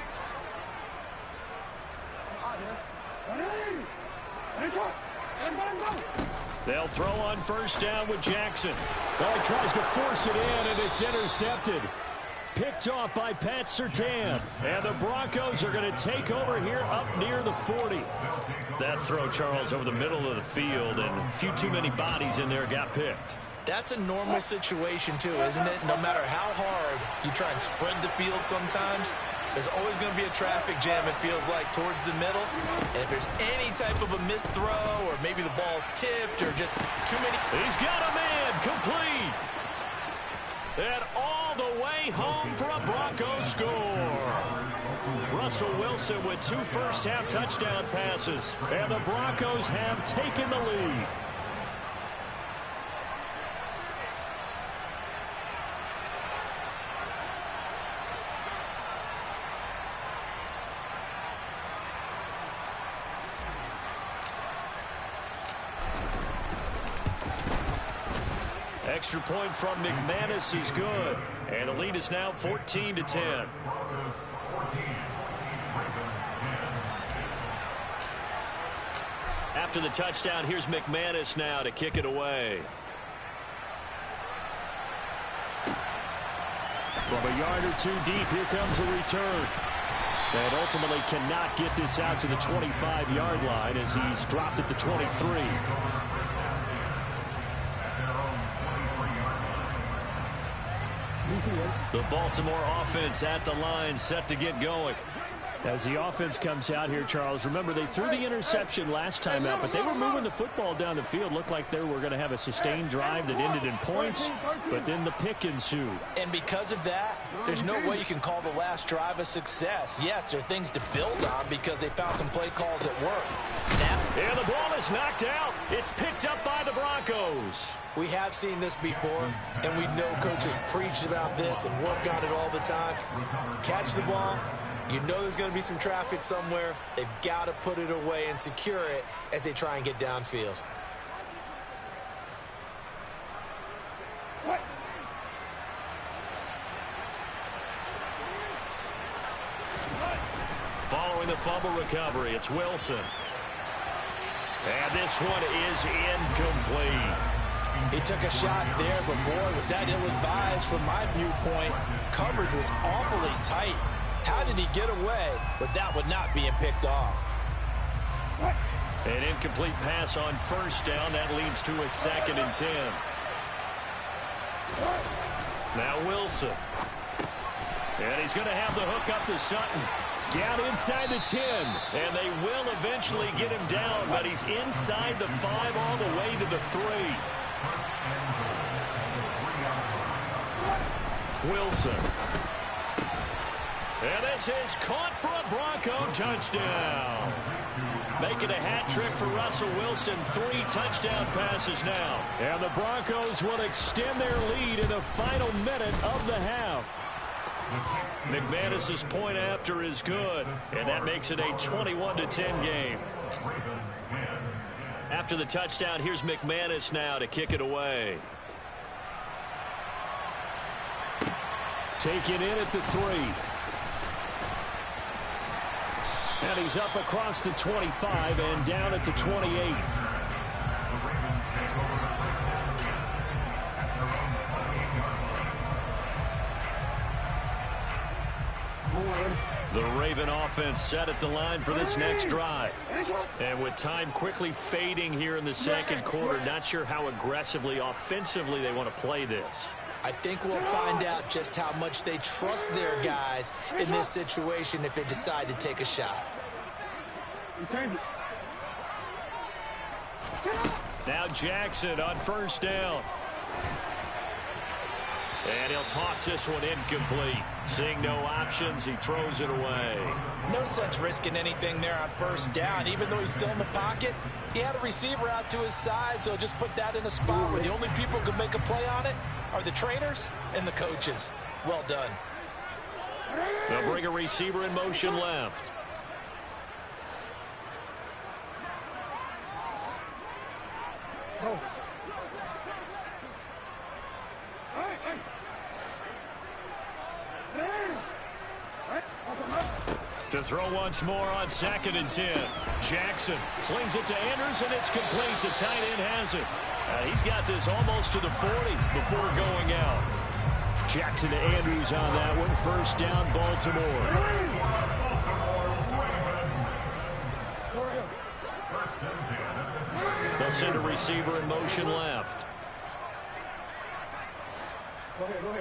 S1: They'll throw on 1st down with Jackson. Well, he tries to force it in, and it's intercepted. Picked off by Pat Surtain. And the Broncos are going to take over here up near the 40. That throw, Charles, over the middle of the field, and a few too many bodies in there got picked.
S2: That's a normal situation, too, isn't it? No matter how hard you try and spread the field sometimes, there's always going to be a traffic jam, it feels like, towards the middle. And if there's any type of a missed throw or maybe the ball's tipped or just too many...
S1: He's got a man complete. And all the way home for a Broncos score. Russell Wilson with 2 first-half touchdown passes. And the Broncos have taken the lead. Extra point from McManus is good. And the lead is now 14-10. After the touchdown, here's McManus now to kick it away. From a yard or 2 deep, here comes a return. And ultimately cannot get this out to the 25-yard line as he's dropped at the 23. The Baltimore offense at the line, set to get going. As the offense comes out here, Charles, remember they threw the interception last time out, but they were moving the football down the field. Looked like they were going to have a sustained drive that ended in points, but then the pick ensued.
S6: And because of that, there's no way you can call the last drive a success. Yes, there are things to build on because they found some play calls at work.
S1: And the ball is knocked out. It's picked up by the Broncos.
S2: We have seen this before, and we know coaches preach about this and work on it all the time. Catch the ball. You know there's going to be some traffic somewhere. They've got to put it away and secure it as they try and get downfield.
S1: Following the fumble recovery, it's Wilson. And this one is incomplete.
S6: He took a shot there, but boy, was that ill-advised from my viewpoint. Coverage was awfully tight. How did he get away with that one not being picked off?
S1: An incomplete pass on first down. That leads to a 2nd and 10. Now Wilson. And he's going to have the hook up to Sutton. Down inside the 10. And they will eventually get him down, but he's inside the 5 all the way to the 3. Wilson. And this is caught for a Bronco touchdown. Making a hat trick for Russell Wilson. 3 touchdown passes now. And the Broncos will extend their lead in the final minute of the half. McManus's point after is good, and that makes it a 21-10 game. After the touchdown, here's McManus now to kick it away. Taken in at the 3. And he's up across the 25 and down at the 28. The Raven offense set at the line for this next drive. And with time quickly fading here in the second quarter, not sure how aggressively, offensively they want to play this.
S2: I think we'll find out just how much they trust their guys in this situation if they decide to take a shot.
S1: Now Jackson on first down. And he'll toss this one incomplete. Seeing no options, he throws it away.
S6: No sense risking anything there on first down. Even though he's still in the pocket, he had a receiver out to his side, so just put that in a spot where the only people who can make a play on it are the trainers and the coaches. Well done.
S1: They'll bring a receiver in motion left. To throw once more on 2nd and 10. Jackson slings it to Andrews, and it's complete. The tight end has it. He's got this almost to the 40 before going out. Jackson to Andrews on that one. First down, Baltimore. They'll send a receiver in motion left.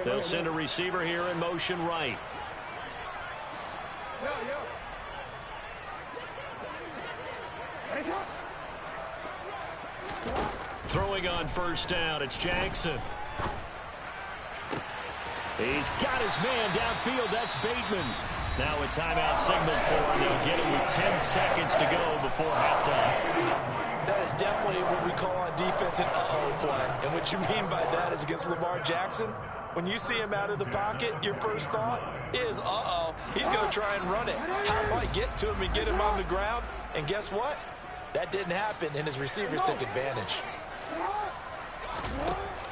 S1: They'll send a receiver here in motion right. Throwing on first down, it's Jackson. He's got his man downfield. That's Bateman. Now a timeout signaled for him. They'll get him with 10 seconds to go before halftime.
S6: That is definitely what we call on defense an uh-oh play. And what you mean by that is against Lamar Jackson, when you see him out of the pocket, your first thought is, uh-oh, he's going to try and run it. How do I get to him and get him on the ground? And guess what? That didn't happen, and his receivers took advantage.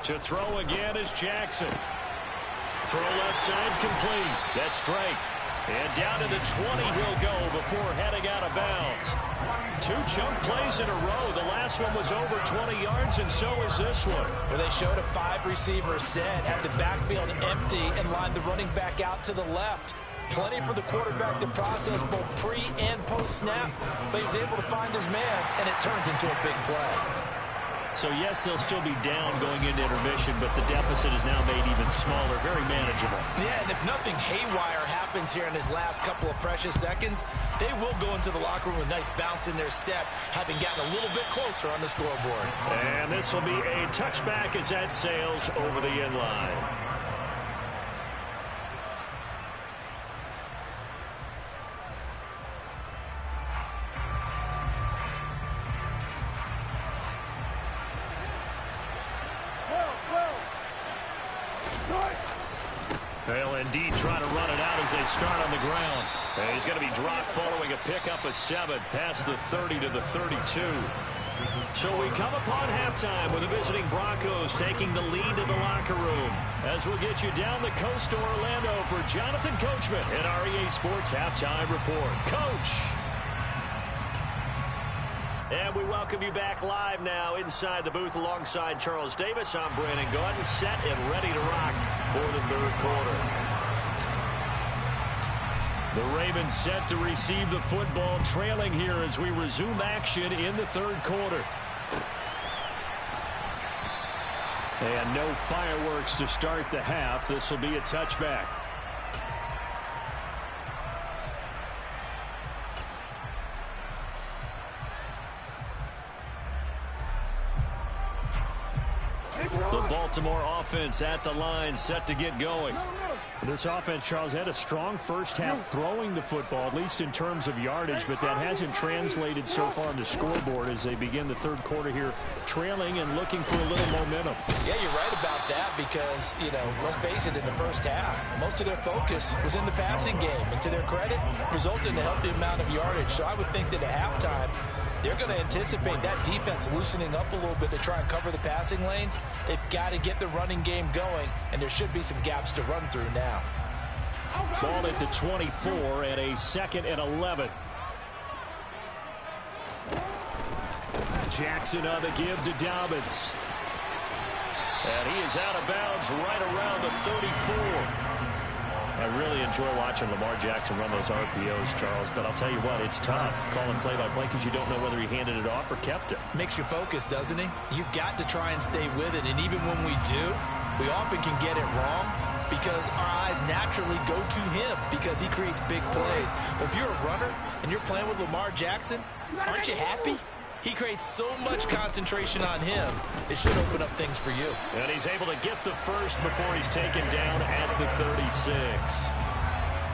S1: To throw again is Jackson. Throw left side complete. That's Drake. And down to the 20 he'll go before heading out of bounds. 2 chunk plays in a row. The last one was over 20 yards, and so is this one.
S6: Well, they showed a 5-receiver set, had the backfield empty, and lined the running back out to the left. Plenty for the quarterback to process both pre- and post-snap, but he's able to find his man, and it turns into a big play.
S1: So, yes, they'll still be down going into intermission, but the deficit is now made even smaller, very manageable.
S2: Yeah, and if nothing haywire happens here in his last couple of precious seconds, they will go into the locker room with a nice bounce in their step, having gotten a little bit closer on the scoreboard.
S1: And this will be a touchback as that sails over the end line. They'll indeed try to run it out as they start on the ground. And he's going to be dropped following a pickup of 7 past the 30 to the 32. So we come upon halftime with the visiting Broncos taking the lead to the locker room. As we'll get you down the coast to Orlando for Jonathan Coachman at our EA Sports Halftime Report. Coach! And we welcome you back live now inside the booth alongside Charles Davis. I'm Brandon Gaudin, set and ready to rock for the third quarter. The Ravens set to receive the football, trailing here as we resume action in the third quarter. And no fireworks to start the half. This will be a touchback. The Baltimore offense at the line, set to get going. This offense, Charles, had a strong first half throwing the football, at least in terms of yardage, but that hasn't translated so far on the scoreboard as they begin the third quarter here, trailing and looking for a little momentum.
S2: Yeah, you're right about that because, let's face it, in the first half, most of their focus was in the passing game. And to their credit, resulted in a healthy amount of yardage. So I would think that at halftime, they're going to anticipate that defense loosening up a little bit to try and cover the passing lanes. They've got to get the running game going, and there should be some gaps to run through now.
S1: Ball at the 24 and a 2nd and 11. Jackson on the give to Dobbins. And he is out of bounds right around the 34. I really enjoy watching Lamar Jackson run those RPOs, Charles, but I'll tell you what, it's tough calling play-by-play because you don't know whether he handed it off or kept it.
S2: Makes you focus, doesn't he? You've got to try and stay with it, and even when we do, we often can get it wrong because our eyes naturally go to him because he creates big plays. But if you're a runner and you're playing with Lamar Jackson, aren't you happy? He creates so much concentration on him, it should open up things for you.
S1: And he's able to get the first before he's taken down at the 36.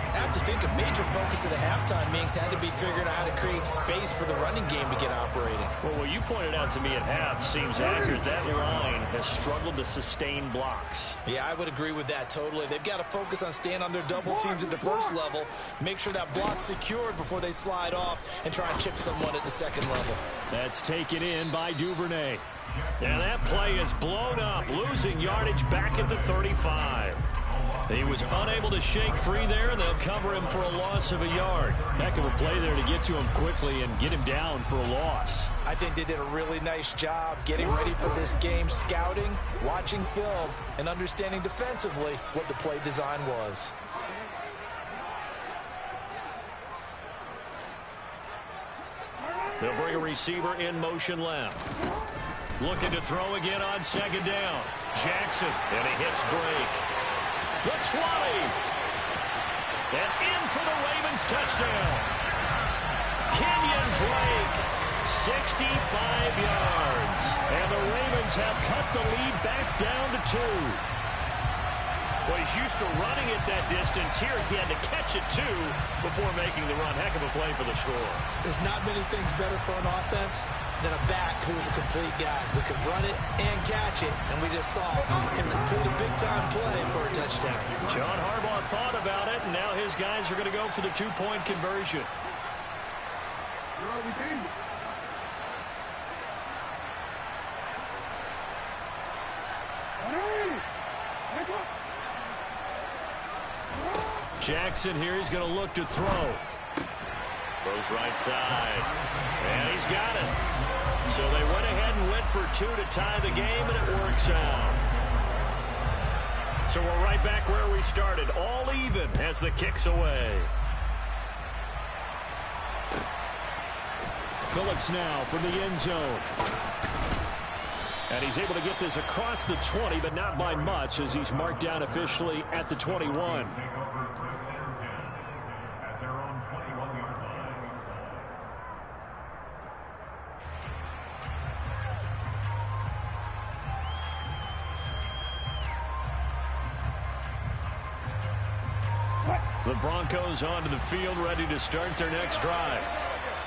S2: I have to think a major focus at the halftime meetings had to be figuring out how to create space for the running game to get operating.
S1: Well, what you pointed out to me at half seems accurate. That line has struggled to sustain blocks.
S2: Yeah, I would agree with that totally. They've got to focus on staying on their double teams at the first level, make sure that block's secured before they slide off and try and chip someone at the second level.
S1: That's taken in by Duvernay. And that play is blown up, losing yardage back at the 35. He was unable to shake free there, and they'll cover him for a loss of a yard. Heck of a play there to get to him quickly and get him down for a loss.
S2: I think they did a really nice job getting ready for this game, scouting, watching film, and understanding defensively what the play design was.
S1: They'll bring a receiver in motion left. Looking to throw again on 2nd down. Jackson, and he hits Drake. The 20. And in for the Ravens touchdown. Kenyon Drake, 65 yards. And the Ravens have cut the lead back down to 2. Well, he's used to running it that distance. Here he had to catch it, too, before making the run. Heck of a play for the score.
S2: There's not many things better for an offense than a back who's a complete guy who can run it and catch it. And we just saw him complete a big-time play for a touchdown.
S1: John Harbaugh thought about it, and now his guys are going to go for the 2-point conversion. Jackson here, he's going to look to throw. Throws right side. And he's got it. So they went ahead and went for 2 to tie the game, and it works out. So we're right back where we started. All even as the kick's away. Phillips now from the end zone. And he's able to get this across the 20, but not by much, as he's marked down officially at the 21.
S5: Take over first and 10 at their own 21-yard line.
S1: The Broncos onto the field, ready to start their next drive.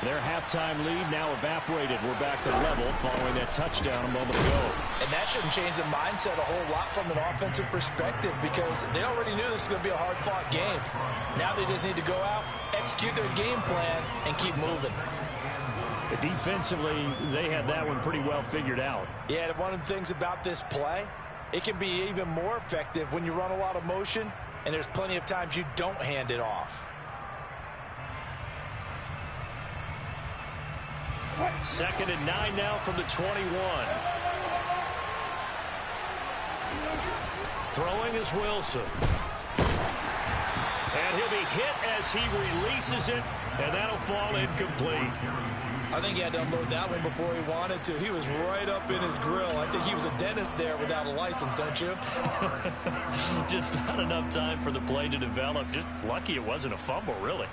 S1: Their halftime lead now evaporated. We're back to level following that touchdown a moment ago.
S2: And that shouldn't change the mindset a whole lot from an offensive perspective, because they already knew this was going to be a hard-fought game. Now they just need to go out, execute their game plan, and keep moving.
S1: Defensively, they had that one pretty well figured out.
S2: Yeah, and one of the things about this play, it can be even more effective when you run a lot of motion, and there's plenty of times you don't hand it off.
S1: Second and 9 now from the 21. Throwing is Wilson. And he'll be hit as he releases it, and that'll fall incomplete.
S4: I think he had to unload that one before he wanted to. He was right up in his grill. I think he was a dentist there without a license, don't you?
S1: Just not enough time for the play to develop. Just lucky it wasn't a fumble, really.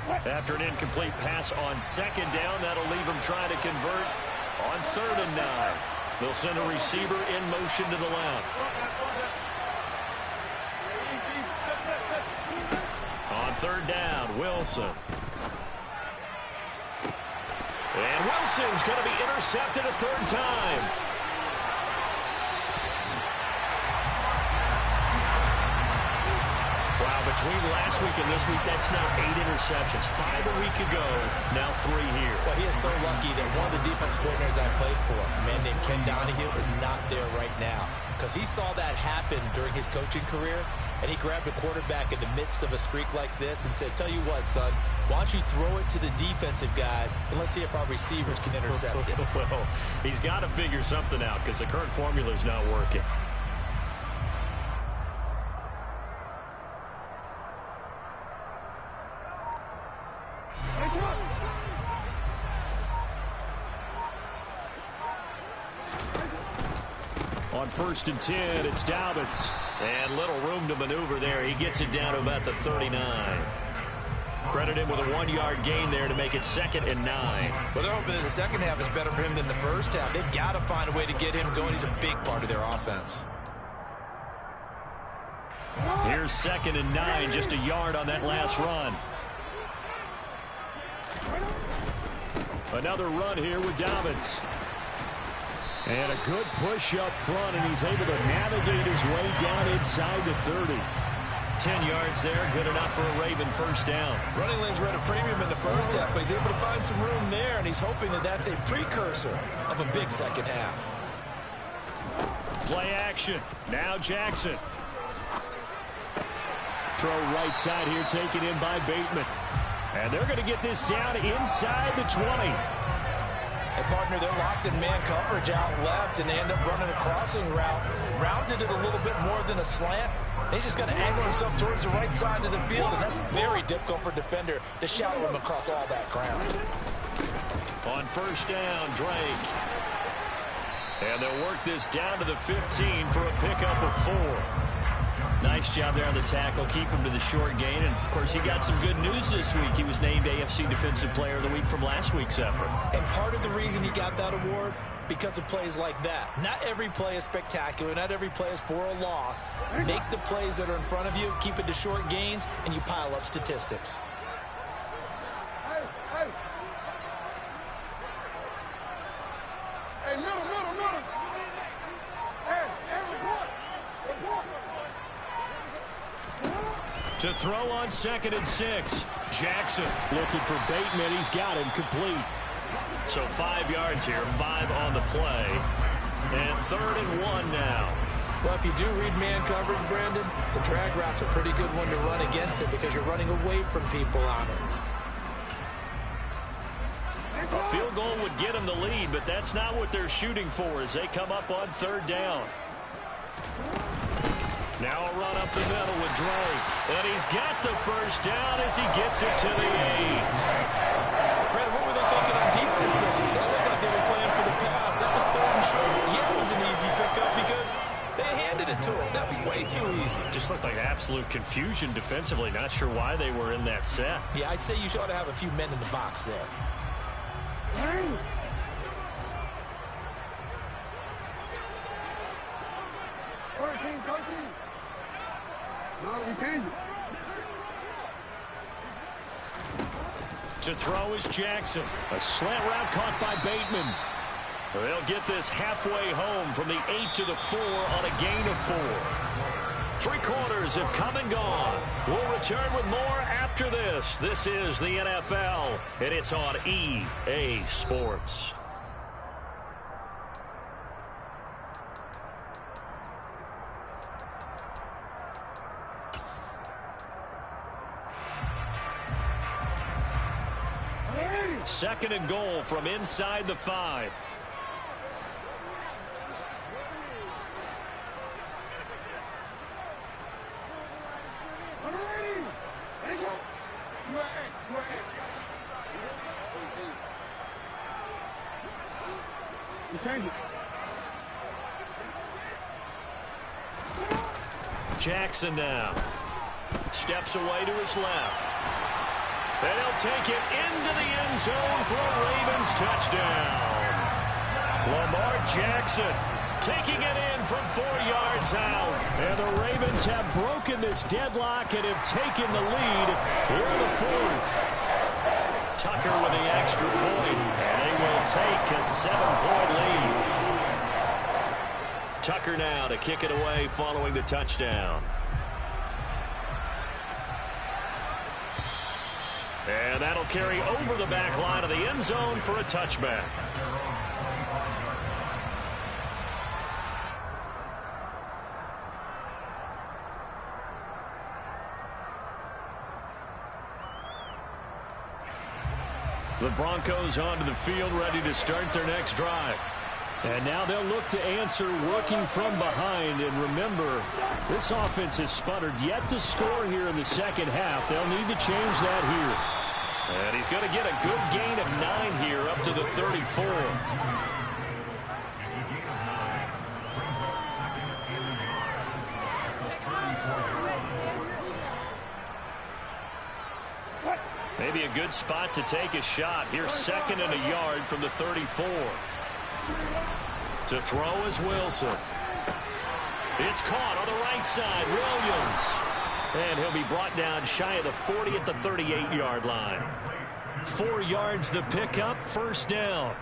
S1: After an incomplete pass on second down, that'll leave him trying to convert on 3rd and 9. They'll send a receiver in motion to the left. On 3rd down, Wilson. And Wilson's going to be intercepted a 3rd time. Wow, between last week and this week, that's now 8 interceptions. 5 a week ago, now 3 here.
S2: Well, he is so lucky that one of the defensive coordinators I played for, a man named Ken Donahue, is not there right now, because he saw that happen during his coaching career, and he grabbed a quarterback in the midst of a streak like this and said, tell you what, son, why don't you throw it to the defensive guys, and let's see if our receivers can intercept it.
S1: Well, he's got to figure something out, because the current formula is not working. On 1st and 10, it's Dobbins. And little room to maneuver there. He gets it down to about the 39. Credit him with a 1-yard gain there to make it 2nd and 9.
S2: Well, they're hoping that the second half is better for him than the first half. They've got to find a way to get him going. He's a big part of their offense.
S1: Here's 2nd and 9, just a yard on that last run. Another run here with Dobbins. And a good push up front, and he's able to navigate his way down inside the 30. 10 yards there, good enough for a Raven first down.
S4: Running lanes were at a premium in the first half, but he's able to find some room there, and he's hoping that that's a precursor of a big second half.
S1: Play action. Now Jackson. Throw right side here, taken in by Bateman. And they're going to get this down inside the 20.
S2: And partner, they're locked in man coverage out left, and they end up running a crossing route. Rounded it a little bit more than a slant. He's just going to angle himself towards the right side of the field, and that's very difficult for a defender to shadow him across all that ground.
S1: On 1st down, Drake. And they'll work this down to the 15 for a pickup of 4. Nice job there on the tackle. Keep him to the short gain. And, of course, he got some good news this week. He was named AFC Defensive Player of the Week from last week's effort.
S2: And part of the reason he got that award, because of plays like that. Not every play is spectacular. Not every play is for a loss. Make the plays that are in front of you, keep it to short gains, and you pile up statistics.
S3: Hey, middle.
S1: To throw on 2nd and 6. Jackson looking for Bateman. He's got him complete. So 5 yards here, 5 on the play. And 3rd and 1 now.
S2: Well, if you do read man coverage, Brandon, the drag route's a pretty good one to run against it because you're running away from people on it.
S1: A field goal would get them the lead, but that's not what they're shooting for as they come up on 3rd down. Now a run up the middle with Drake. And he's got the first down as he gets it to the 8.
S2: Brandon, what were they thinking on defense there? That looked like they were playing for the pass. That was 3rd
S1: just looked like absolute confusion defensively. Not sure why they were in that set.
S2: Yeah, I'd say you ought to have a few men in the box there.
S3: No, we change it.
S1: To throw is Jackson. A slant route caught by Bateman. They'll get this halfway home from the 8 to the 4 on a gain of 4. 3 quarters have come and gone. We'll return with more after this. This is the NFL, and it's on EA Sports. Second and goal from inside the 5. Jackson now steps away to his left. And he'll take it into the end zone for a Ravens touchdown. Lamar Jackson taking it in from 4 yards out. And the Ravens have broken this deadlock and have taken the lead here in the 4th. Tucker with the extra point, and they will take a 7-point lead. Tucker now to kick it away following the touchdown. And that'll carry over the back line of the end zone for a touchback. The Broncos onto the field, ready to start their next drive. And now they'll look to answer working from behind. And remember, this offense has sputtered yet to score here in the second half. They'll need to change that here. And he's going to get a good gain of 9 here up to the 34. Maybe a good spot to take a shot. Here's 2nd and a yard from the 34. To throw is Wilson. It's caught on the right side. Williams. And he'll be brought down shy of the 40 at the 38-yard line. 4 yards the pickup, first down.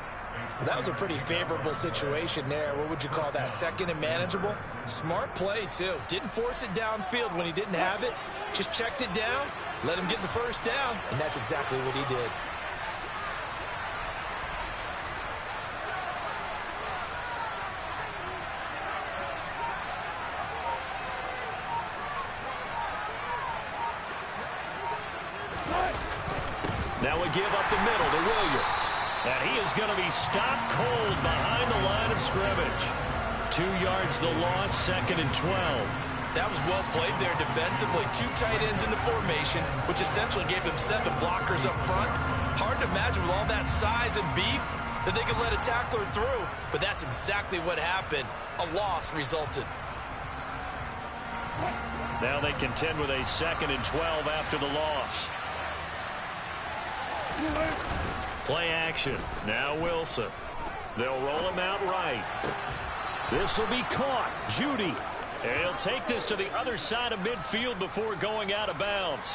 S2: That was a pretty favorable situation there. What would you call that? 2nd and manageable? Smart play, too. Didn't force it downfield when he didn't have it. Just checked it down, let him get the first down, and that's exactly what he did.
S1: Now we give up the middle to Williams. And he is going to be stopped cold behind the line of scrimmage. 2 yards the loss, 2nd and 12.
S2: That was well played there defensively. 2 tight ends in the formation, which essentially gave them 7 blockers up front. Hard to imagine with all that size and beef that they could let a tackler through. But that's exactly what happened. A loss resulted.
S1: Now they contend with a 2nd and 12 after the loss. Play action. Now Wilson. They'll roll him out right. This will be caught. Judy. And he'll take this to the other side of midfield before going out of bounds.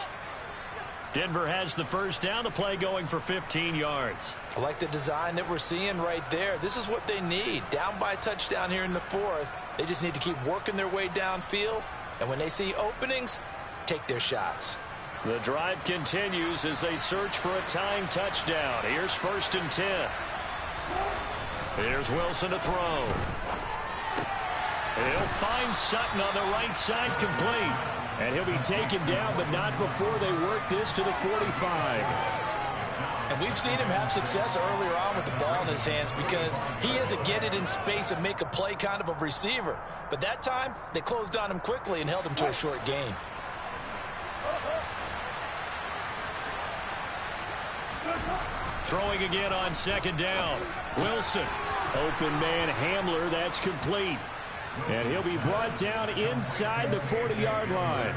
S1: Denver has the first down. The play going for 15 yards.
S2: I like the design that we're seeing right there. This is what they need. Down by a touchdown here in the 4th. They just need to keep working their way downfield. And when they see openings, take their shots.
S1: The drive continues as they search for a tying touchdown. Here's 1st and 10. Here's Wilson to throw. He'll find Sutton on the right side complete. And he'll be taken down, but not before they work this to the 45.
S2: And we've seen him have success earlier on with the ball in his hands because he is a get it in space and make a play kind of a receiver. But that time, they closed on him quickly and held him to a short gain.
S1: Throwing again on 2nd down. Wilson. Open man Hamler. That's complete. And he'll be brought down inside the 40-yard line.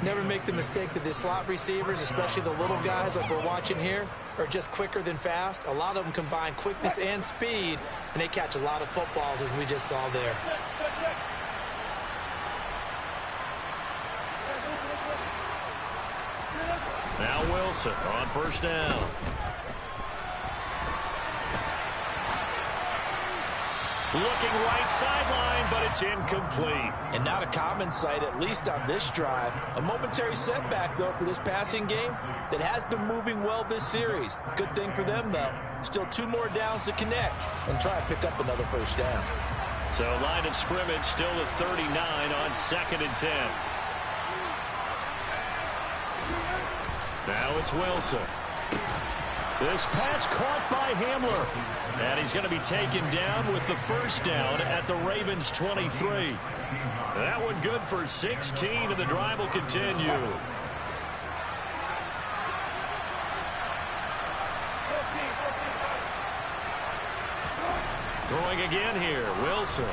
S2: Never make the mistake that the slot receivers, especially the little guys like we're watching here, are just quicker than fast. A lot of them combine quickness and speed, and they catch a lot of footballs, as we just saw there.
S1: Now Wilson on first down. Looking right sideline, but it's incomplete.
S2: And not a common sight, at least on this drive. A momentary setback, though, for this passing game that has been moving well this series. Good thing for them, though. Still 2 more downs to connect and try to pick up another first down.
S1: So line of scrimmage still at 39 on 2nd and 10. Now it's Wilson. This pass caught by Hamler. And he's going to be taken down with the first down at the Ravens' 23. That one good for 16, and the drive will continue. Throwing again here, Wilson.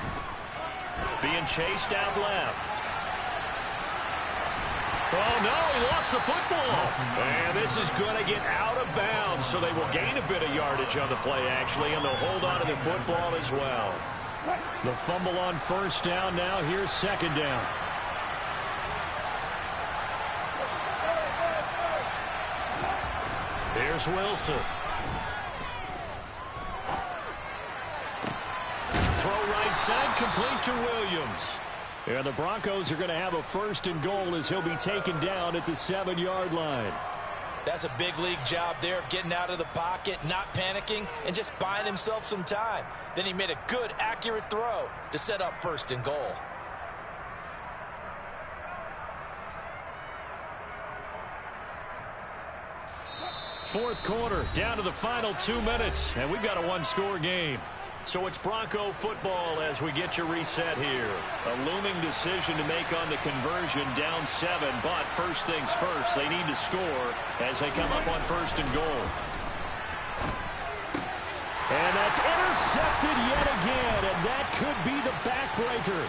S1: Being chased out left. Oh, no, he lost the football. And this is going to get out of bounds, so they will gain a bit of yardage on the play, actually, and they'll hold on to the football as well. The fumble on first down now. Here's 2nd down. Here's Wilson. Throw right side, complete to Williams. And the Broncos are going to have a 1st and goal as he'll be taken down at the 7-yard line.
S2: That's a big league job there of getting out of the pocket, not panicking, and just buying himself some time. Then he made a good, accurate throw to set up 1st and goal.
S1: Fourth quarter, down to the final 2 minutes, and we've got a 1-score game. So it's Bronco football as we get your reset here. A looming decision to make on the conversion, down 7, but first things first, they need to score as they come up on 1st and goal. And that's intercepted yet again, and that could be the backbreaker.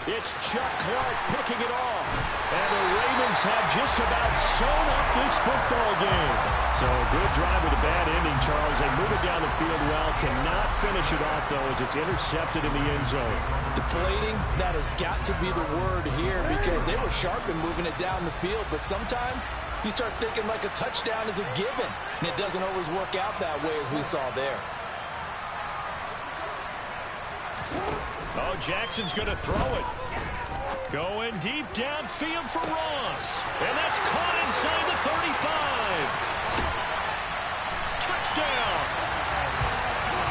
S1: It's Chuck Clark picking it off. And the Ravens have just about sewn up this football game. So a good drive with a bad ending, Charles. They move it down the field well. Cannot finish it off, though, as it's intercepted in the end zone.
S2: Deflating, that has got to be the word here because they were sharp in moving it down the field. But sometimes you start thinking like a touchdown is a given. And it doesn't always work out that way as we saw there.
S1: Oh, Jackson's going to throw it. Going deep downfield for Ross. And that's caught inside the 35. Touchdown.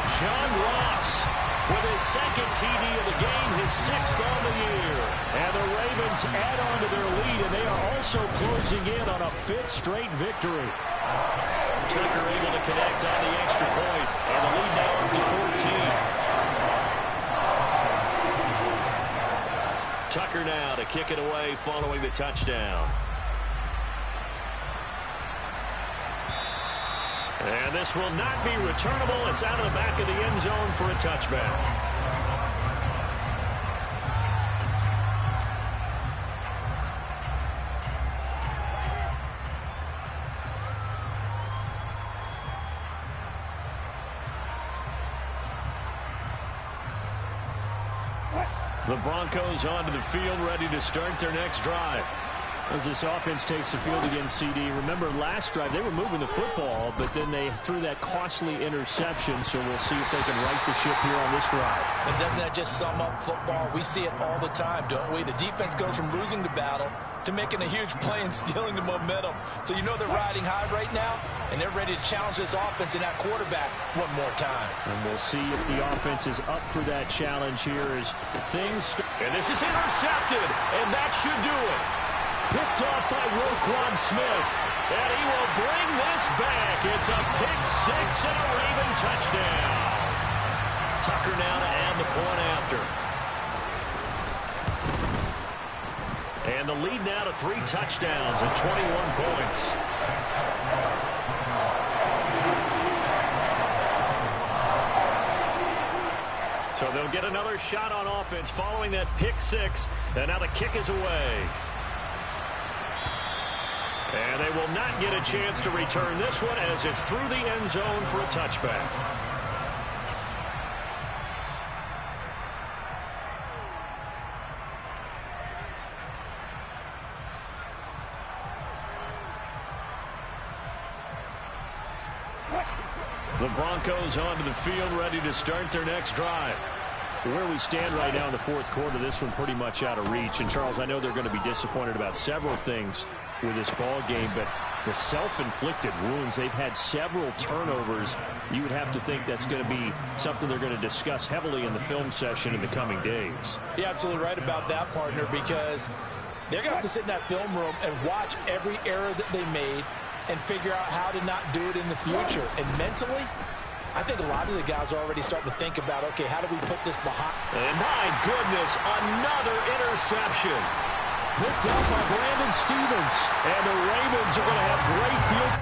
S1: John Ross with his 2nd TD of the game, his 6th on the year. And the Ravens add on to their lead, and they are also closing in on a 5th straight victory. Tucker able to connect on the extra point, and the lead now up to 14. Tucker now to kick it away following the touchdown. And this will not be returnable. It's out of the back of the end zone for a touchback. The Broncos onto the field, ready to start their next drive. As this offense takes the field against CD. Remember, last drive, they were moving the football, but then they threw that costly interception, so we'll see if they can right the ship here on this drive.
S2: And doesn't that just sum up football? We see it all the time, don't we? The defense goes from losing the battle to making a huge play and stealing the momentum. So you know they're riding high right now, and they're ready to challenge this offense and that quarterback one more time.
S1: And we'll see if the offense is up for that challenge here as things... And this is intercepted, and that should do it. Picked off by Roquan Smith. And he will bring this back. It's a pick-6 and a Raven touchdown. Tucker now to add the point after. And the lead now to 3 touchdowns and 21 points. So So they'll get another shot on offense following that pick six. And now the kick is away. And they will not get a chance to return this one as it's through the end zone for a touchback. The Broncos onto the field, ready to start their next drive. Where we stand right now in the fourth quarter, this one pretty much out of reach. And, Charles, I know they're going to be disappointed about several things with this ball game, but the self-inflicted wounds, they've had several turnovers. You would have to think that's going to be something they're going to discuss heavily in the film session in the coming days.
S6: You're absolutely right about that, partner, because they're going to have to sit in that film room and watch every error that they made and figure out how to not do it in the future. And mentally, I think a lot of the guys are already starting to think about, okay, how do we put this behind?
S1: And my goodness, another interception. Picked up by Brandon Stevens. And the Ravens are going to have great field